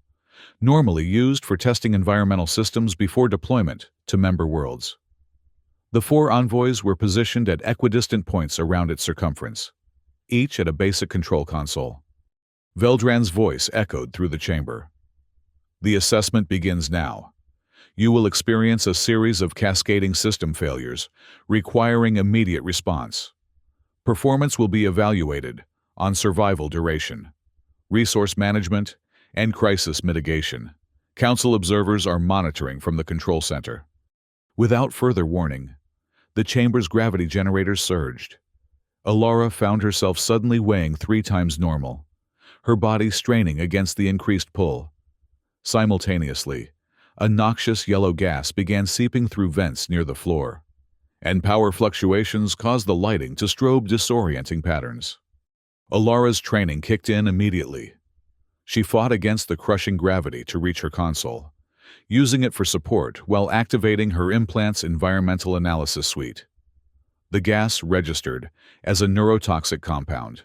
normally used for testing environmental systems before deployment to member worlds. The 4 envoys were positioned at equidistant points around its circumference, each at a basic control console. Veldran's voice echoed through the chamber. The assessment begins now. You will experience a series of cascading system failures, requiring immediate response. Performance will be evaluated on survival duration, resource management, and crisis mitigation. Council observers are monitoring from the control center. Without further warning, the chamber's gravity generators surged. Alara found herself suddenly weighing 3 times normal, her body straining against the increased pull. Simultaneously, a noxious yellow gas began seeping through vents near the floor, and power fluctuations caused the lighting to strobe disorienting patterns. Alara's training kicked in immediately. She fought against the crushing gravity to reach her console, using it for support while activating her implant's environmental analysis suite. The gas registered as a neurotoxic compound,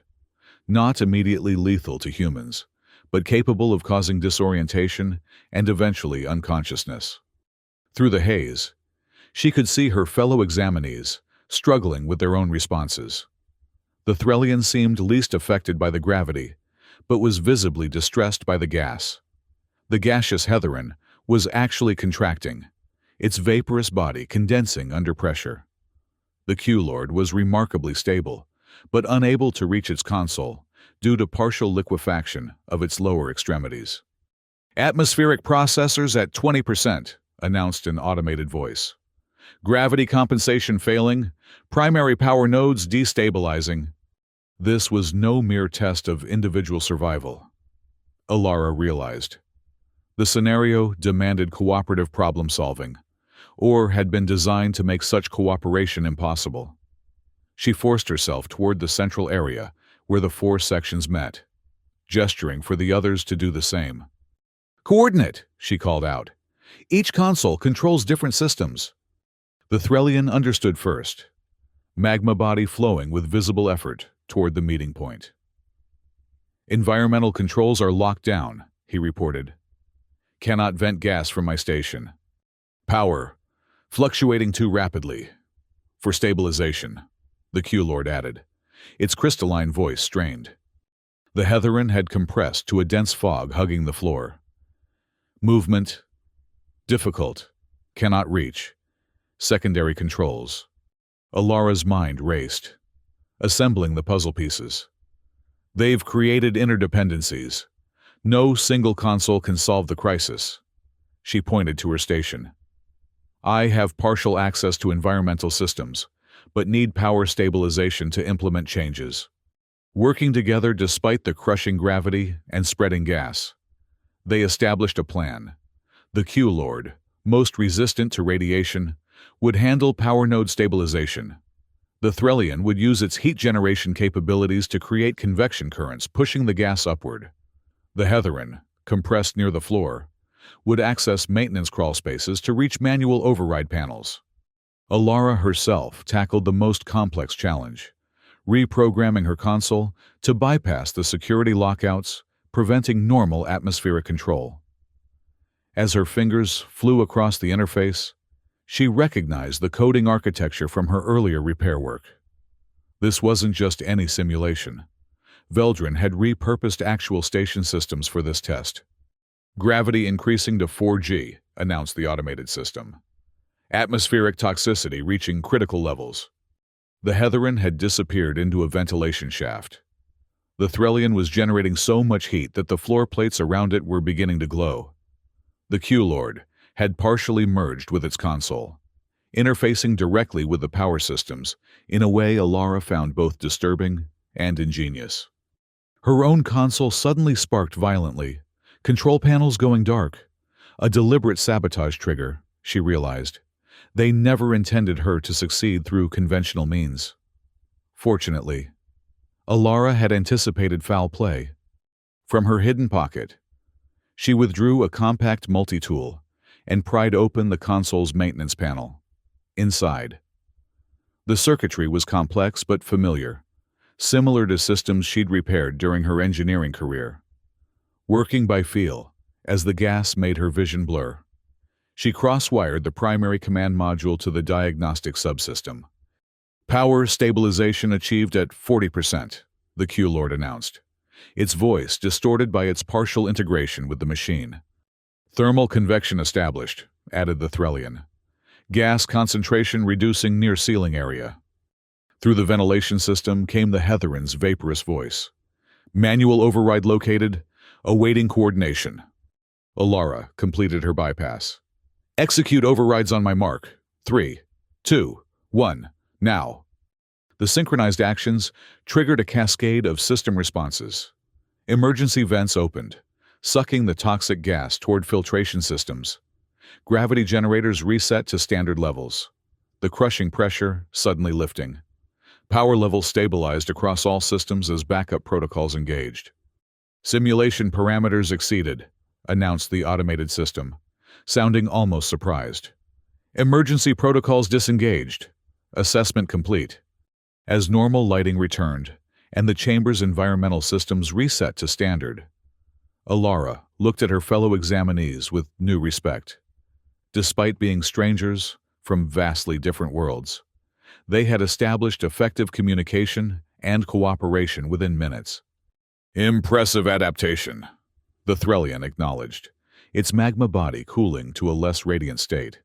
not immediately lethal to humans, but capable of causing disorientation and eventually unconsciousness. Through the haze, she could see her fellow examinees struggling with their own responses. The Threlian seemed least affected by the gravity, but was visibly distressed by the gas. The gaseous Hetherin was actually contracting, its vaporous body condensing under pressure. The Q-Lord was remarkably stable, but unable to reach its console due to partial liquefaction of its lower extremities. Atmospheric processors at 20%, announced an automated voice. Gravity compensation failing, primary power nodes destabilizing. This was no mere test of individual survival, Alara realized. The scenario demanded cooperative problem-solving, or had been designed to make such cooperation impossible. She forced herself toward the central area where the 4 sections met, gesturing for the others to do the same. "Coordinate," she called out. "Each console controls different systems." The Threllian understood first, magma body flowing with visible effort toward the meeting point. "Environmental controls are locked down," he reported. "Cannot vent gas from my station. Power, fluctuating too rapidly. For stabilization," the Q-Lord added, its crystalline voice strained. The Hetheran had compressed to a dense fog hugging the floor. "Movement, difficult, cannot reach. Secondary controls." Alara's mind raced, assembling the puzzle pieces. "They've created interdependencies. No single console can solve the crisis." She pointed to her station. "I have partial access to environmental systems, but need power stabilization to implement changes." Working together despite the crushing gravity and spreading gas, they established a plan. The Q-Lord, most resistant to radiation, would handle power node stabilization. The Threllian would use its heat generation capabilities to create convection currents pushing the gas upward. The Hetheran, compressed near the floor, would access maintenance crawl spaces to reach manual override panels. Alara herself tackled the most complex challenge, reprogramming her console to bypass the security lockouts, preventing normal atmospheric control. As her fingers flew across the interface, she recognized the coding architecture from her earlier repair work. This wasn't just any simulation. Veldrin had repurposed actual station systems for this test. "Gravity increasing to 4G, announced the automated system. "Atmospheric toxicity reaching critical levels." The Hetheran had disappeared into a ventilation shaft. The Threllian was generating so much heat that the floor plates around it were beginning to glow. The Q-Lord had partially merged with its console, interfacing directly with the power systems in a way Alara found both disturbing and ingenious. Her own console suddenly sparked violently, control panels going dark. A deliberate sabotage trigger, she realized. They never intended her to succeed through conventional means. Fortunately, Alara had anticipated foul play. From her hidden pocket, she withdrew a compact multi-tool and pried open the console's maintenance panel. Inside, the circuitry was complex but familiar, similar to systems she'd repaired during her engineering career. Working by feel, as the gas made her vision blur, she cross-wired the primary command module to the diagnostic subsystem. "Power stabilization achieved at 40%, the Q-Lord announced, its voice distorted by its partial integration with the machine. "Thermal convection established," added the Threllian. "Gas concentration reducing near ceiling area." Through the ventilation system came the Hetheran's vaporous voice. "Manual override located, awaiting coordination." Alara completed her bypass. "Execute overrides on my mark. 3, 2, 1, now." The synchronized actions triggered a cascade of system responses. Emergency vents opened, sucking the toxic gas toward filtration systems. Gravity generators reset to standard levels, the crushing pressure suddenly lifting. Power levels stabilized across all systems as backup protocols engaged. "Simulation parameters exceeded," announced the automated system, sounding almost surprised. "Emergency protocols disengaged. Assessment complete." As normal lighting returned, and the chamber's environmental systems reset to standard, Alara looked at her fellow examinees with new respect. Despite being strangers from vastly different worlds, they had established effective communication and cooperation within minutes. "Impressive adaptation," the Threllian acknowledged, its magma body cooling to a less radiant state.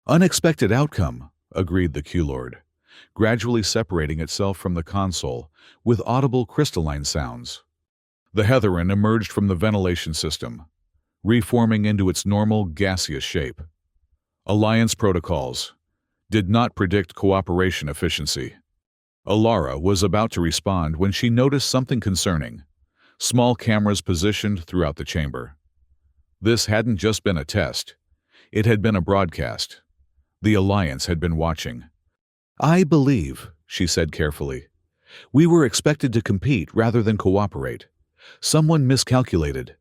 "Unexpected outcome," agreed the Q-Lord, gradually separating itself from the console with audible crystalline sounds. The Hetheran emerged from the ventilation system, reforming into its normal gaseous shape. Alliance protocols did not predict cooperation efficiency. Alara was about to respond when she noticed something concerning: small cameras positioned throughout the chamber. This hadn't just been a test. It had been a broadcast. The Alliance had been watching. "I believe," she said carefully, "we were expected to compete rather than cooperate. Someone miscalculated."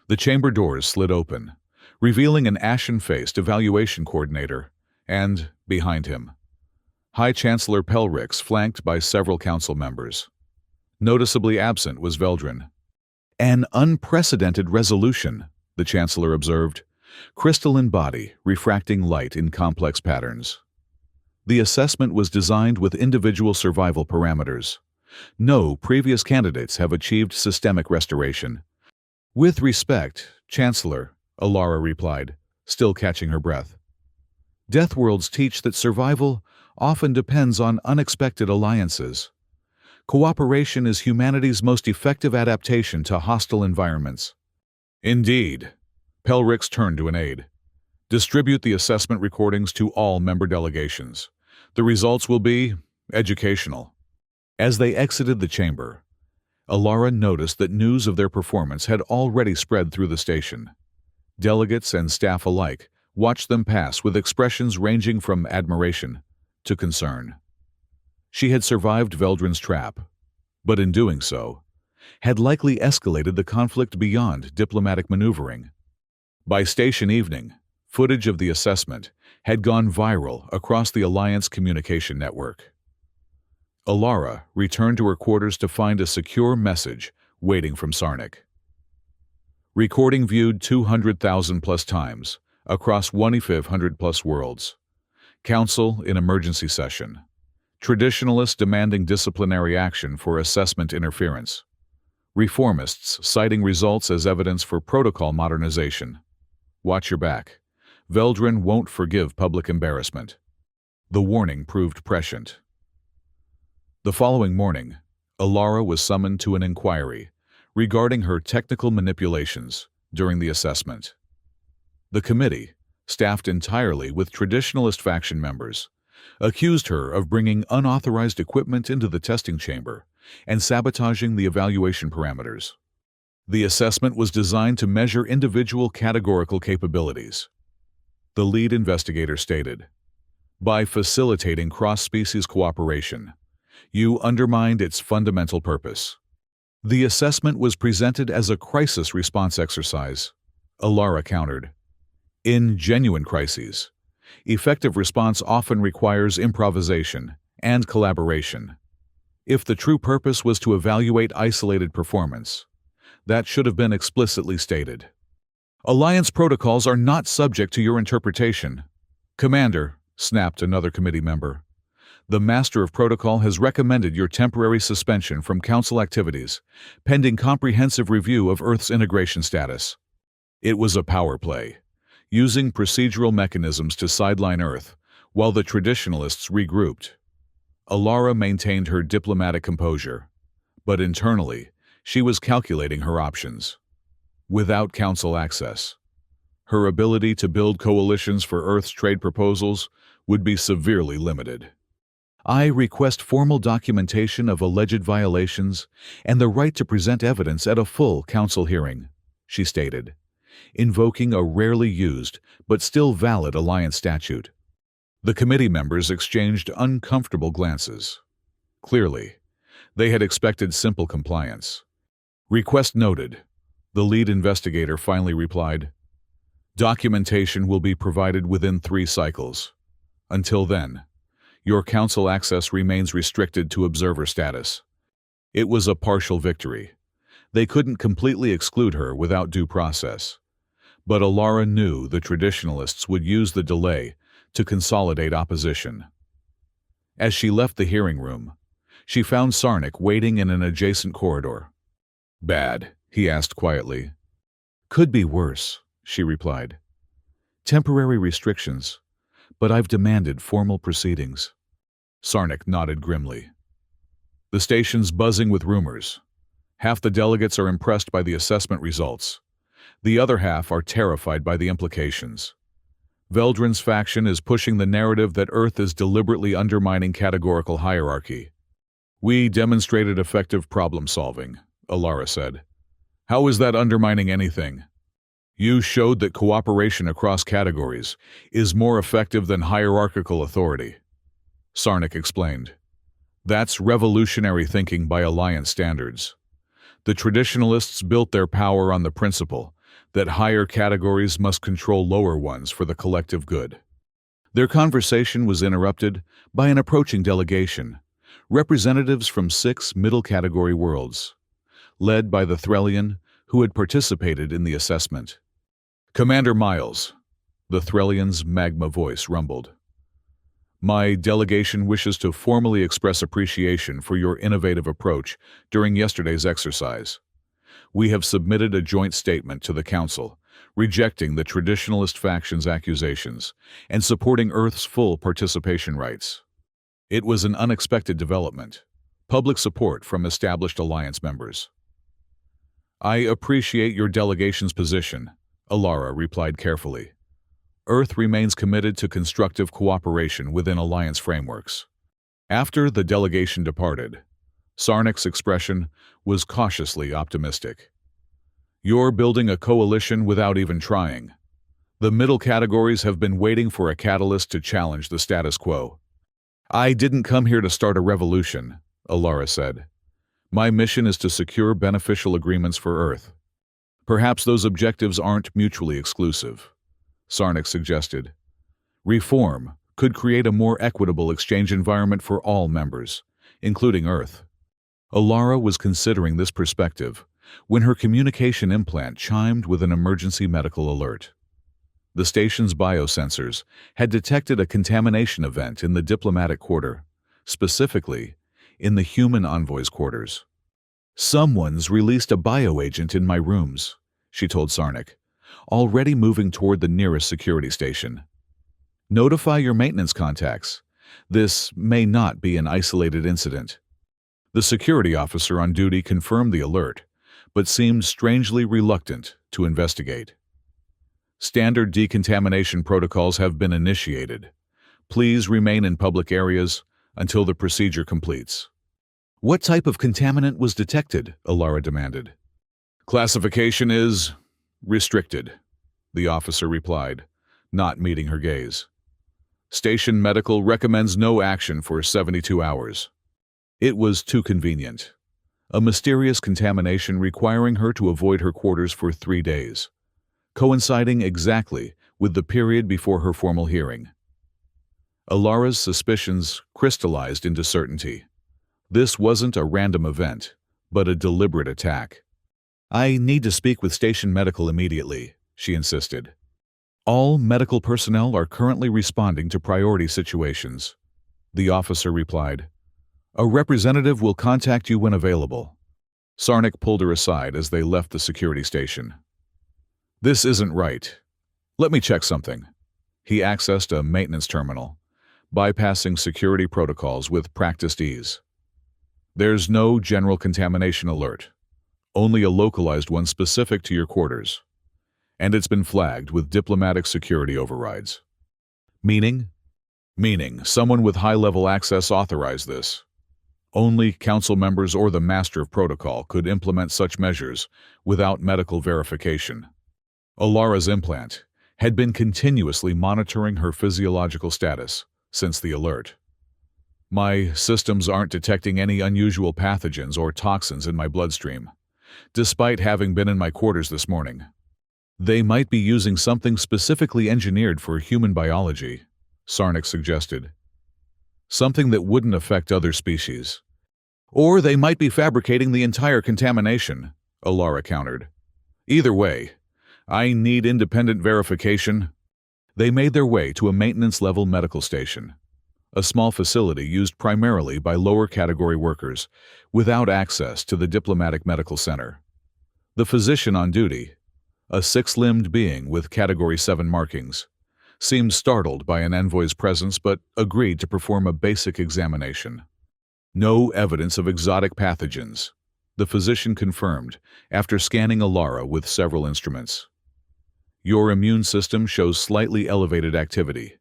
The chamber doors slid open, revealing an ashen-faced evaluation coordinator, and, behind him, High Chancellor Pelrix flanked by several council members. Noticeably absent was Veldrin. An unprecedented resolution, the Chancellor observed, crystalline body refracting light in complex patterns. The assessment was designed with individual survival parameters. No previous candidates have achieved systemic restoration. With respect, Chancellor, Alara replied, still catching her breath. Deathworlds teach that survival often depends on unexpected alliances. Cooperation is humanity's most effective adaptation to hostile environments. Indeed. Pelrix turned to an aide. Distribute the assessment recordings to all member delegations. The results will be educational. As they exited the chamber, Alara noticed that news of their performance had already spread through the station. Delegates and staff alike watched them pass with expressions ranging from admiration to concern. She had survived Veldrin's trap, but in doing so, had likely escalated the conflict beyond diplomatic maneuvering. By station evening, footage of the assessment had gone viral across the Alliance communication network. Alara returned to her quarters to find a secure message waiting from Sarnik. Recording viewed 200,000 plus times across 1,500 plus worlds. Council in emergency session. Traditionalists demanding disciplinary action for assessment interference. Reformists citing results as evidence for protocol modernization. Watch your back. Veldrin won't forgive public embarrassment. The warning proved prescient. The following morning, Alara was summoned to an inquiry regarding her technical manipulations during the assessment. The committee, staffed entirely with traditionalist faction members, accused her of bringing unauthorized equipment into the testing chamber and sabotaging the evaluation parameters. The assessment was designed to measure individual categorical capabilities. The lead investigator stated, "By facilitating cross-species cooperation, you undermined its fundamental purpose." The assessment was presented as a crisis response exercise, Alara countered. In genuine crises, effective response often requires improvisation and collaboration. If the true purpose was to evaluate isolated performance, that should have been explicitly stated. Alliance protocols are not subject to your interpretation. Commander, snapped another committee member. The Master of Protocol has recommended your temporary suspension from Council activities, pending comprehensive review of Earth's integration status. It was a power play, using procedural mechanisms to sideline Earth, while the traditionalists regrouped. Alara maintained her diplomatic composure, but internally, she was calculating her options. Without Council access, her ability to build coalitions for Earth's trade proposals would be severely limited. I request formal documentation of alleged violations and the right to present evidence at a full Council hearing, she stated, invoking a rarely used but still valid Alliance statute. The committee members exchanged uncomfortable glances. Clearly, they had expected simple compliance. Request noted, the lead investigator finally replied. Documentation will be provided within 3 cycles. Until then, your Council access remains restricted to observer status. It was a partial victory. They couldn't completely exclude her without due process. But Alara knew the traditionalists would use the delay to consolidate opposition. As she left the hearing room, she found Sarnik waiting in an adjacent corridor. Bad, he asked quietly. Could be worse, she replied. Temporary restrictions, but I've demanded formal proceedings. Sarnik nodded grimly. The station's buzzing with rumors. Half the delegates are impressed by the assessment results. The other half are terrified by the implications. Veldrin's faction is pushing the narrative that Earth is deliberately undermining categorical hierarchy. We demonstrated effective problem-solving, Alara said. How is that undermining anything? You showed that cooperation across categories is more effective than hierarchical authority. Sarnik explained. That's revolutionary thinking by Alliance standards. The traditionalists built their power on the principle that higher categories must control lower ones for the collective good. Their conversation was interrupted by an approaching delegation, representatives from 6 middle-category worlds, led by the Threllian who had participated in the assessment. "Commander Miles," the Threllian's magma voice rumbled. "My delegation wishes to formally express appreciation for your innovative approach during yesterday's exercise. We have submitted a joint statement to the Council, rejecting the traditionalist faction's accusations and supporting Earth's full participation rights. It was an unexpected development, public support from established alliance members." "I appreciate your delegation's position," Alara replied carefully. "Earth remains committed to constructive cooperation within alliance frameworks." After the delegation departed, Sarnik's expression was cautiously optimistic. "You're building a coalition without even trying. The middle categories have been waiting for a catalyst to challenge the status quo." "I didn't come here to start a revolution," Alara said. "My mission is to secure beneficial agreements for Earth." "Perhaps those objectives aren't mutually exclusive," Sarnik suggested. "Reform could create a more equitable exchange environment for all members, including Earth." Alara was considering this perspective when her communication implant chimed with an emergency medical alert. The station's biosensors had detected a contamination event in the diplomatic quarter, specifically in the human envoy's quarters. "Someone's released a bioagent in my rooms," she told Sarnik, already moving toward the nearest security station. "Notify your maintenance contacts. This may not be an isolated incident." The security officer on duty confirmed the alert, but seemed strangely reluctant to investigate. "Standard decontamination protocols have been initiated. Please remain in public areas until the procedure completes." "What type of contaminant was detected?" Alara demanded. "Classification is restricted," the officer replied, not meeting her gaze. "Station Medical recommends no action for 72 hours. It was too convenient. A mysterious contamination requiring her to avoid her quarters for 3 days, coinciding exactly with the period before her formal hearing. Alara's suspicions crystallized into certainty. This wasn't a random event, but a deliberate attack. "I need to speak with Station Medical immediately," she insisted. "All medical personnel are currently responding to priority situations," the officer replied. "A representative will contact you when available." Sarnik pulled her aside as they left the security station. "This isn't right. Let me check something." He accessed a maintenance terminal, bypassing security protocols with practiced ease. "There's no general contamination alert, only a localized one specific to your quarters. And it's been flagged with diplomatic security overrides." "Meaning?" "Meaning someone with high-level access authorized this. Only council members or the master of protocol could implement such measures without medical verification." Alara's implant had been continuously monitoring her physiological status since the alert. "My systems aren't detecting any unusual pathogens or toxins in my bloodstream, despite having been in my quarters this morning." "They might be using something specifically engineered for human biology," Sarnik suggested. "Something that wouldn't affect other species." "Or they might be fabricating the entire contamination," Alara countered. "Either way, I need independent verification." They made their way to a maintenance-level medical station, a small facility used primarily by lower-category workers without access to the diplomatic medical center. The physician on duty, a 6-limbed being with Category 7 markings, seemed startled by an envoy's presence but agreed to perform a basic examination. "No evidence of exotic pathogens," the physician confirmed after scanning Alara with several instruments. "Your immune system shows slightly elevated activity,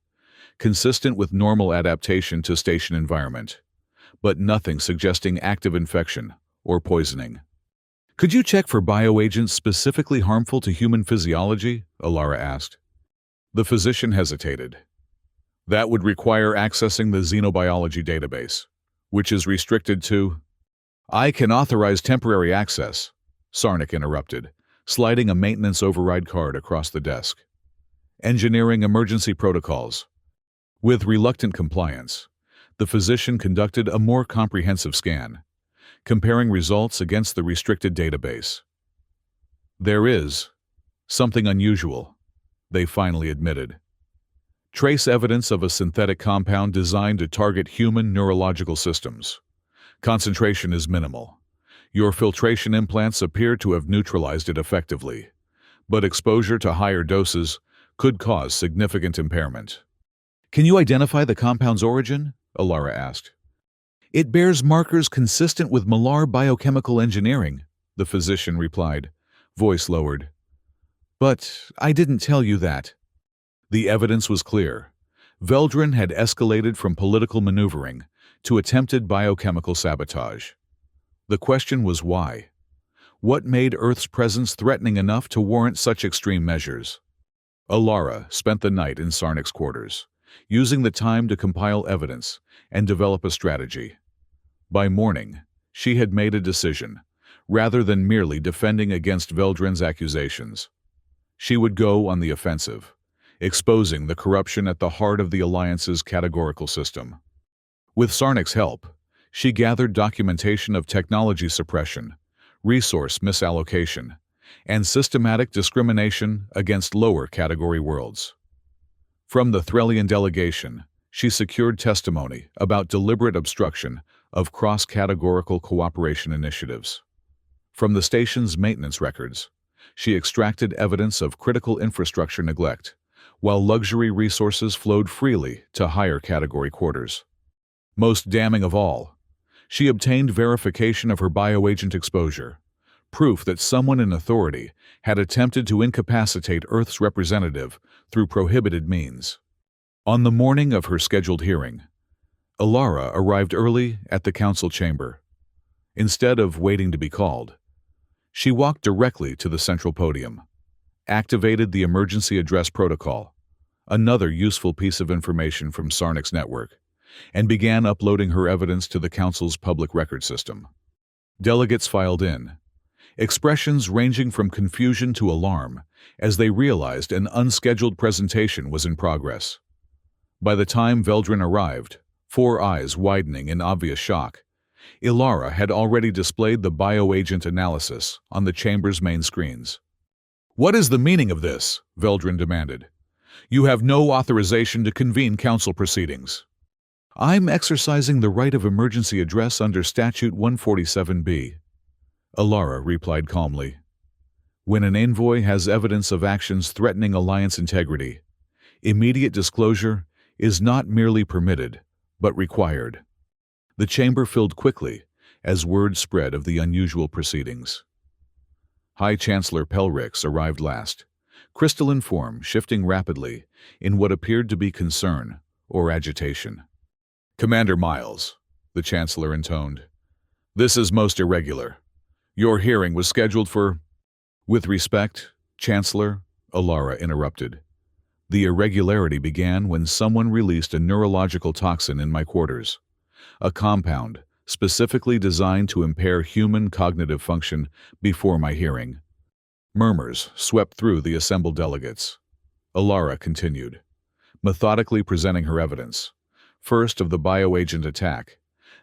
consistent with normal adaptation to station environment, but nothing suggesting active infection or poisoning." "Could you check for bioagents specifically harmful to human physiology?" Alara asked. The physician hesitated. "That would require accessing the xenobiology database, which is restricted to—" "I can authorize temporary access," Sarnik interrupted, sliding a maintenance override card across the desk. Engineering emergency protocols. With reluctant compliance, the physician conducted a more comprehensive scan, comparing results against the restricted database. There is something unusual, they finally admitted. Trace evidence of a synthetic compound designed to target human neurological systems. Concentration is minimal. Your filtration implants appear to have neutralized it effectively, but exposure to higher doses could cause significant impairment. Can you identify the compound's origin? Alara asked. It bears markers consistent with malar biochemical engineering, the physician replied, voice lowered. But I didn't tell you that. The evidence was clear. Veldran had escalated from political maneuvering to attempted biochemical sabotage. The question was why? What made Earth's presence threatening enough to warrant such extreme measures? Alara spent the night in Sarnik's quarters, using the time to compile evidence and develop a strategy. By morning, she had made a decision, rather than merely defending against Veldran's accusations. She would go on the offensive, exposing the corruption at the heart of the Alliance's categorical system. With Sarnik's help, she gathered documentation of technology suppression, resource misallocation, and systematic discrimination against lower category worlds. From the Threlian delegation, she secured testimony about deliberate obstruction of cross-categorical cooperation initiatives. From the station's maintenance records, she extracted evidence of critical infrastructure neglect, while luxury resources flowed freely to higher category quarters. Most damning of all, she obtained verification of her bioagent exposure, proof that someone in authority had attempted to incapacitate Earth's representative through prohibited means. On the morning of her scheduled hearing, Alara arrived early at the council chamber. Instead of waiting to be called, she walked directly to the central podium, activated the emergency address protocol, another useful piece of information from Sarnik's network, and began uploading her evidence to the council's public record system. Delegates filed in, expressions ranging from confusion to alarm as they realized an unscheduled presentation was in progress. By the time Veldran arrived, 4 eyes widening in obvious shock, Alara had already displayed the bioagent analysis on the chamber's main screens. "What is the meaning of this?" Veldran demanded. "You have no authorization to convene council proceedings." "I'm exercising the right of emergency address under Statute 147B," Alara replied calmly. "When an envoy has evidence of actions threatening Alliance integrity, immediate disclosure is not merely permitted, but required." The chamber filled quickly as word spread of the unusual proceedings. High Chancellor Pelrix arrived last, crystalline form shifting rapidly in what appeared to be concern or agitation. "Commander Miles," the Chancellor intoned, "this is most irregular. Your hearing was scheduled for—" "With respect, Chancellor," Alara interrupted. "The irregularity began when someone released a neurological toxin in my quarters, a compound specifically designed to impair human cognitive function before my hearing." Murmurs swept through the assembled delegates. Alara continued, methodically presenting her evidence, first of the bioagent attack,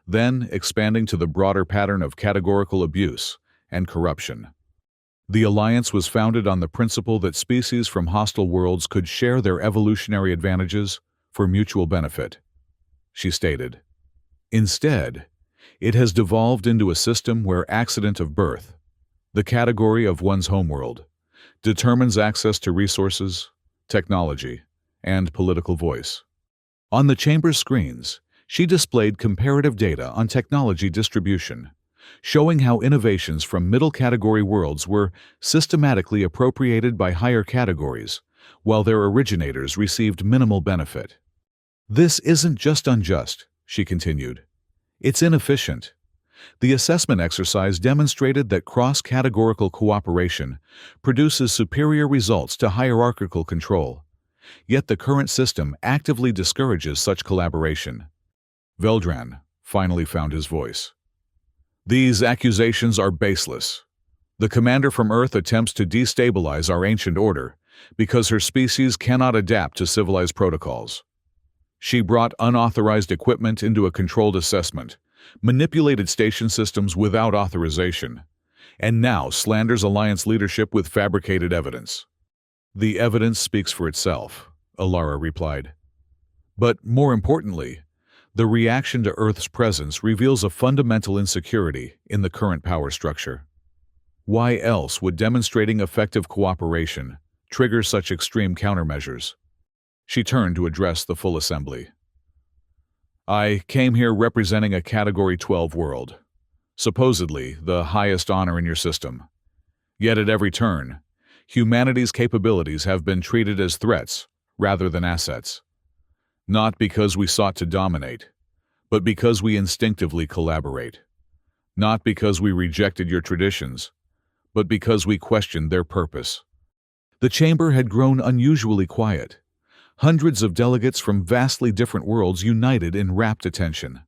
then expanding to the broader pattern of categorical abuse and corruption. The Alliance was founded on the principle that species from hostile worlds could share their evolutionary advantages for mutual benefit, she stated. Instead, it has devolved into a system where accident of birth, the category of one's homeworld, determines access to resources, technology, and political voice. On the chamber's screens, she displayed comparative data on technology distribution, showing how innovations from middle-category worlds were systematically appropriated by higher categories, while their originators received minimal benefit. "This isn't just unjust," she continued. "It's inefficient. The assessment exercise demonstrated that cross-categorical cooperation produces superior results to hierarchical control, yet the current system actively discourages such collaboration." Veldran finally found his voice. "These accusations are baseless," The commander from Earth attempts to destabilize our ancient order because her species cannot adapt to civilized protocols. She brought unauthorized equipment into a controlled assessment, manipulated station systems without authorization, and now slanders Alliance leadership with fabricated evidence. The evidence speaks for itself, Alara replied. But more importantly, the reaction to Earth's presence reveals a fundamental insecurity in the current power structure. Why else would demonstrating effective cooperation trigger such extreme countermeasures? She turned to address the full assembly. I came here representing a Category 12 world, supposedly the highest honor in your system. Yet at every turn, humanity's capabilities have been treated as threats rather than assets. Not because we sought to dominate, but because we instinctively collaborate. Not because we rejected your traditions, but because we questioned their purpose. The chamber had grown unusually quiet. Hundreds of delegates from vastly different worlds united in rapt attention.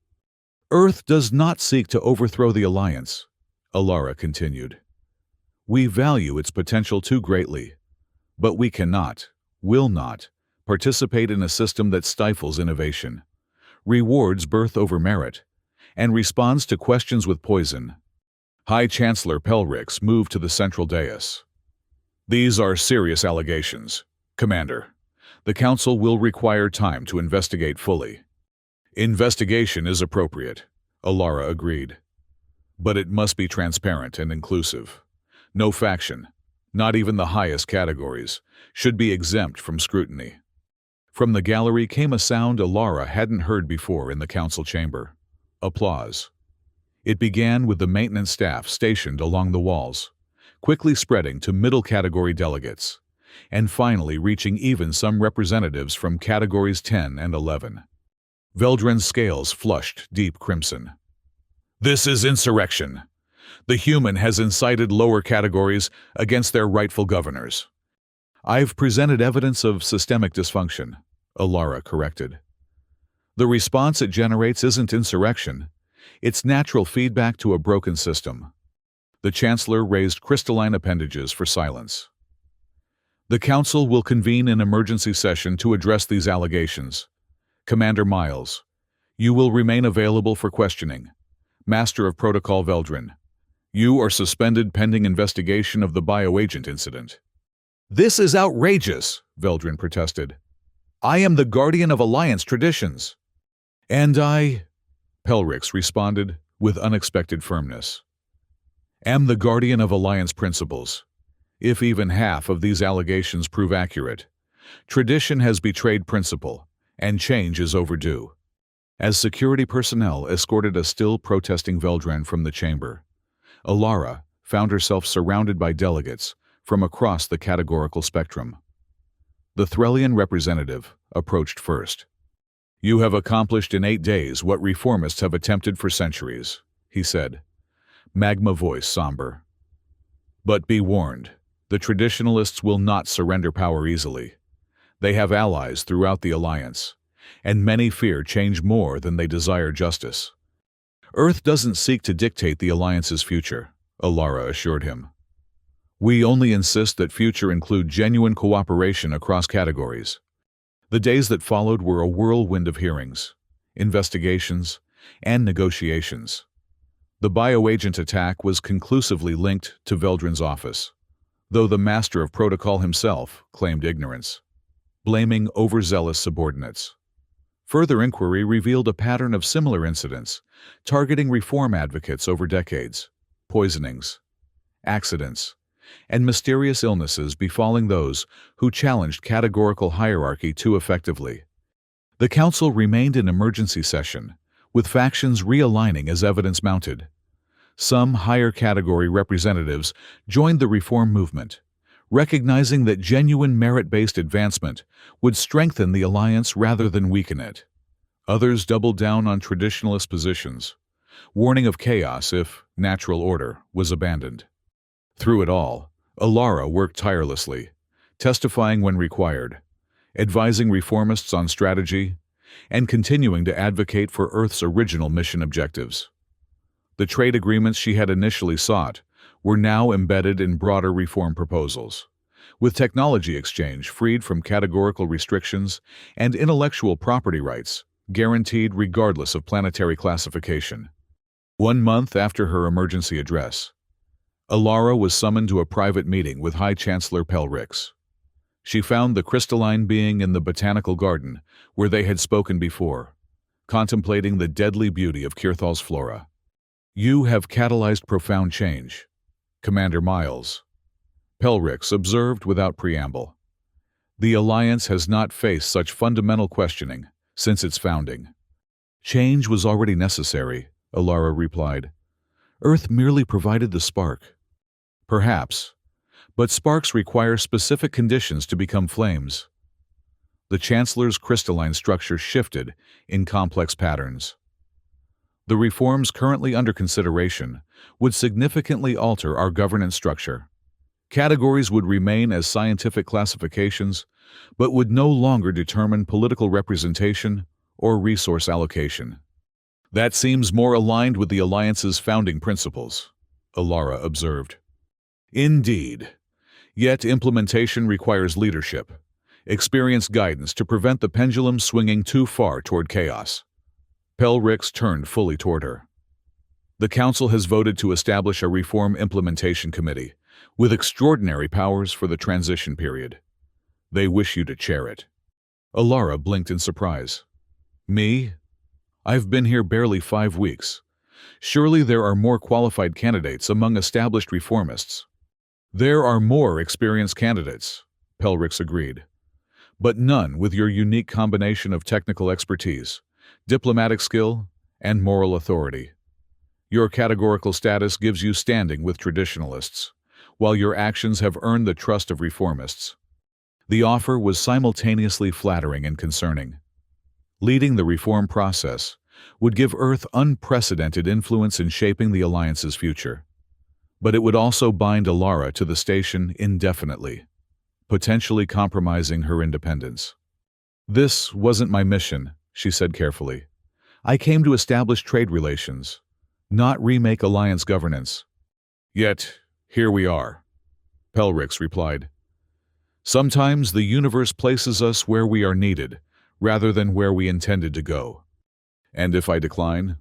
Earth does not seek to overthrow the Alliance, Alara continued. We value its potential too greatly, but we cannot, will not, participate in a system that stifles innovation, rewards birth over merit, and responds to questions with poison. High Chancellor Pelrix moved to the central dais. These are serious allegations, Commander. The Council will require time to investigate fully. Investigation is appropriate, Alara agreed. But it must be transparent and inclusive. No faction, not even the highest categories, should be exempt from scrutiny. From the gallery came a sound Alara hadn't heard before in the council chamber. Applause. It began with the maintenance staff stationed along the walls, quickly spreading to middle category delegates, and finally reaching even some representatives from categories 10 and 11. Veldren's scales flushed deep crimson. This is insurrection. The human has incited lower categories against their rightful governors. I've presented evidence of systemic dysfunction, Alara corrected. The response it generates isn't insurrection. It's natural feedback to a broken system. The Chancellor raised crystalline appendages for silence. The Council will convene an emergency session to address these allegations. Commander Miles, you will remain available for questioning. Master of Protocol Veldren, you are suspended pending investigation of the bioagent incident. This is outrageous, Veldren protested. I am the guardian of Alliance traditions. And I, Pelrix responded with unexpected firmness, am the guardian of Alliance principles. If even half of these allegations prove accurate, tradition has betrayed principle, and change is overdue. As security personnel escorted a still protesting Veldren from the chamber, Alara found herself surrounded by delegates from across the categorical spectrum. The Threllian representative approached first. You have accomplished in 8 days what reformists have attempted for centuries, he said, magma voice somber. But be warned, the traditionalists will not surrender power easily. They have allies throughout the Alliance, and many fear change more than they desire justice. Earth doesn't seek to dictate the Alliance's future, Alara assured him. We only insist that future include genuine cooperation across categories. The days that followed were a whirlwind of hearings, investigations, and negotiations. The bioagent attack was conclusively linked to Veldren's office, though the Master of Protocol himself claimed ignorance, blaming overzealous subordinates. Further inquiry revealed a pattern of similar incidents, targeting reform advocates over decades, poisonings, accidents, and mysterious illnesses befalling those who challenged categorical hierarchy too effectively. The Council remained in emergency session, with factions realigning as evidence mounted. Some higher category representatives joined the reform movement, recognizing that genuine merit-based advancement would strengthen the Alliance rather than weaken it. Others doubled down on traditionalist positions, warning of chaos if natural order was abandoned. Through it all, Alara worked tirelessly, testifying when required, advising reformists on strategy, and continuing to advocate for Earth's original mission objectives. The trade agreements she had initially sought were now embedded in broader reform proposals, with technology exchange freed from categorical restrictions and intellectual property rights guaranteed regardless of planetary classification. 1 month after her emergency address, Alara was summoned to a private meeting with High Chancellor Pelrix. She found the crystalline being in the botanical garden where they had spoken before, contemplating the deadly beauty of Kirthal's flora. "You have catalyzed profound change, Commander Miles," Pelrix observed without preamble. "The Alliance has not faced such fundamental questioning since its founding." "Change was already necessary," Alara replied. "Earth merely provided the spark." "Perhaps, but sparks require specific conditions to become flames." The Chancellor's crystalline structure shifted in complex patterns. "The reforms currently under consideration would significantly alter our governance structure. Categories would remain as scientific classifications, but would no longer determine political representation or resource allocation." "That seems more aligned with the Alliance's founding principles," Alara observed. "Indeed. Yet implementation requires leadership, experienced guidance to prevent the pendulum swinging too far toward chaos." Pelrix turned fully toward her. "The Council has voted to establish a Reform Implementation Committee with extraordinary powers for the transition period. They wish you to chair it." Alara blinked in surprise. "Me? I've been here barely 5 weeks. Surely there are more qualified candidates among established reformists." "There are more experienced candidates," Pelrix agreed, "but none with your unique combination of technical expertise, diplomatic skill, and moral authority. Your categorical status gives you standing with traditionalists, while your actions have earned the trust of reformists." The offer was simultaneously flattering and concerning. Leading the reform process would give Earth unprecedented influence in shaping the Alliance's future. But it would also bind Alara to the station indefinitely, potentially compromising her independence. "This wasn't my mission," she said carefully. "I came to establish trade relations, not remake Alliance governance." "Yet, here we are," Pelrix replied. "Sometimes the universe places us where we are needed, rather than where we intended to go. And if I decline,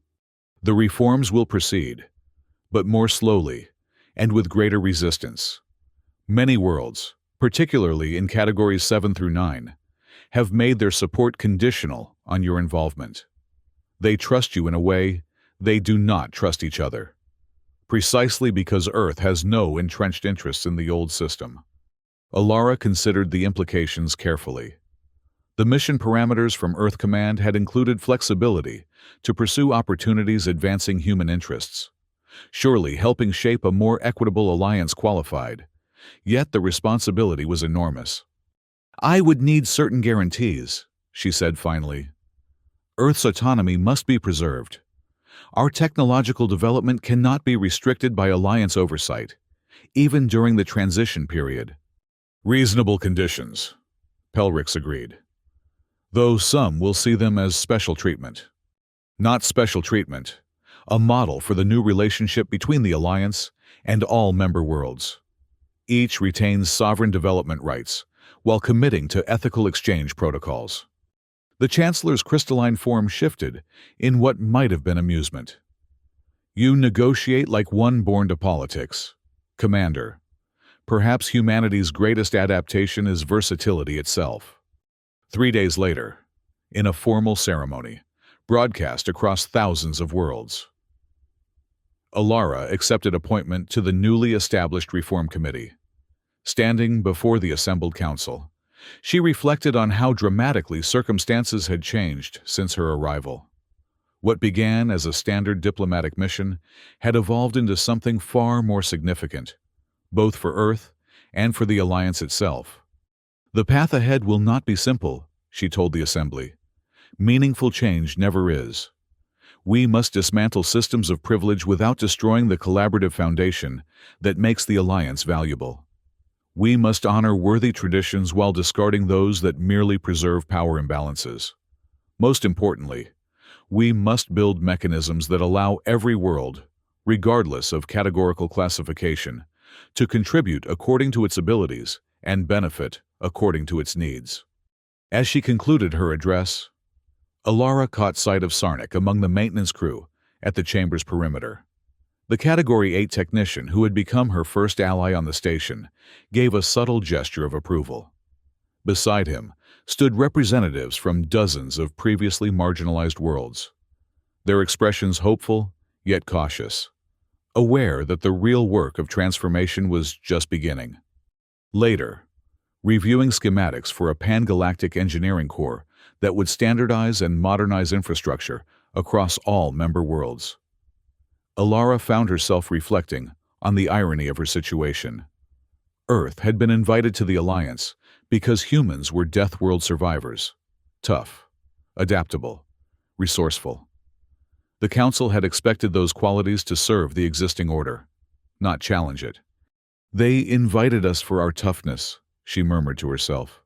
the reforms will proceed, but more slowly and with greater resistance. Many worlds, particularly in categories 7 through 9, have made their support conditional on your involvement. They trust you in a way they do not trust each other, precisely because Earth has no entrenched interests in the old system." Alara considered the implications carefully. The mission parameters from Earth Command had included flexibility to pursue opportunities advancing human interests. Surely helping shape a more equitable alliance qualified, yet the responsibility was enormous. "I would need certain guarantees," she said finally. "Earth's autonomy must be preserved. Our technological development cannot be restricted by Alliance oversight, even during the transition period." "Reasonable conditions," Pelrix agreed, "though some will see them as special treatment." "Not special treatment, a model for the new relationship between the Alliance and all member worlds. Each retains sovereign development rights while committing to ethical exchange protocols." The Chancellor's crystalline form shifted in what might have been amusement. "You negotiate like one born to politics, Commander. Perhaps humanity's greatest adaptation is versatility itself." 3 days later, in a formal ceremony, broadcast across thousands of worlds, Alara accepted appointment to the newly established Reform Committee. Standing before the assembled council, she reflected on how dramatically circumstances had changed since her arrival. What began as a standard diplomatic mission had evolved into something far more significant, both for Earth and for the Alliance itself. "The path ahead will not be simple," she told the Assembly. "Meaningful change never is. We must dismantle systems of privilege without destroying the collaborative foundation that makes the Alliance valuable. We must honor worthy traditions while discarding those that merely preserve power imbalances. Most importantly, we must build mechanisms that allow every world, regardless of categorical classification, to contribute according to its abilities and benefit according to its needs. As she concluded her address, Alara caught sight of Sarnik among the maintenance crew at the chamber's perimeter. The Category 8 technician who had become her first ally on the station gave a subtle gesture of approval. Beside him stood representatives from dozens of previously marginalized worlds, their expressions hopeful yet cautious, aware that the real work of transformation was just beginning. Later, reviewing schematics for a pan-galactic engineering corps that would standardize and modernize infrastructure across all member worlds, Alara found herself reflecting on the irony of her situation. Earth had been invited to the Alliance because humans were Deathworld survivors, tough, adaptable, resourceful. The Council had expected those qualities to serve the existing order, not challenge it. They invited us for our toughness, she murmured to herself.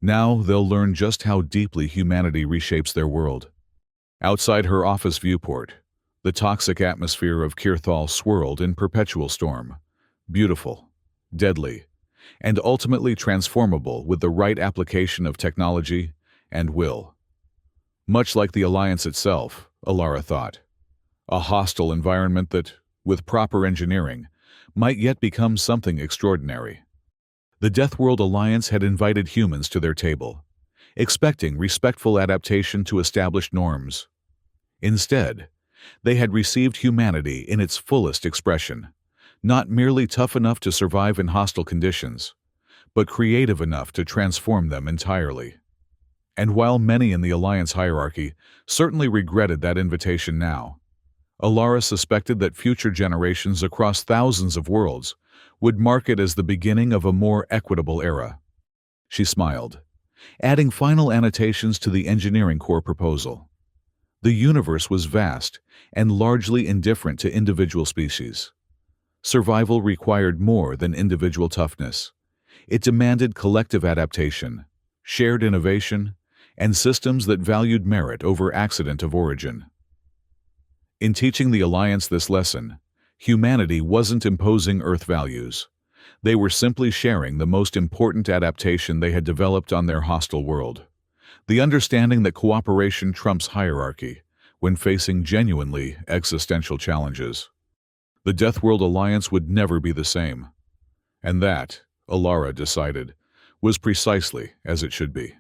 Now they'll learn just how deeply humanity reshapes their world. Outside her office viewport, the toxic atmosphere of Kirthal swirled in perpetual storm, beautiful, deadly, and ultimately transformable with the right application of technology and will. Much like the Alliance itself, Alara thought. A hostile environment that, with proper engineering, might yet become something extraordinary. The Deathworld Alliance had invited humans to their table, expecting respectful adaptation to established norms. Instead, they had received humanity in its fullest expression, not merely tough enough to survive in hostile conditions, but creative enough to transform them entirely. And while many in the Alliance hierarchy certainly regretted that invitation now, Alara suspected that future generations across thousands of worlds would mark it as the beginning of a more equitable era. She smiled, adding final annotations to the engineering core proposal. The universe was vast and largely indifferent to individual species. Survival required more than individual toughness. It demanded collective adaptation, shared innovation, and systems that valued merit over accident of origin. In teaching the Alliance this lesson, humanity wasn't imposing Earth values. They were simply sharing the most important adaptation they had developed on their hostile world. The understanding that cooperation trumps hierarchy when facing genuinely existential challenges. The Deathworld Alliance would never be the same. And that, Alara decided, was precisely as it should be.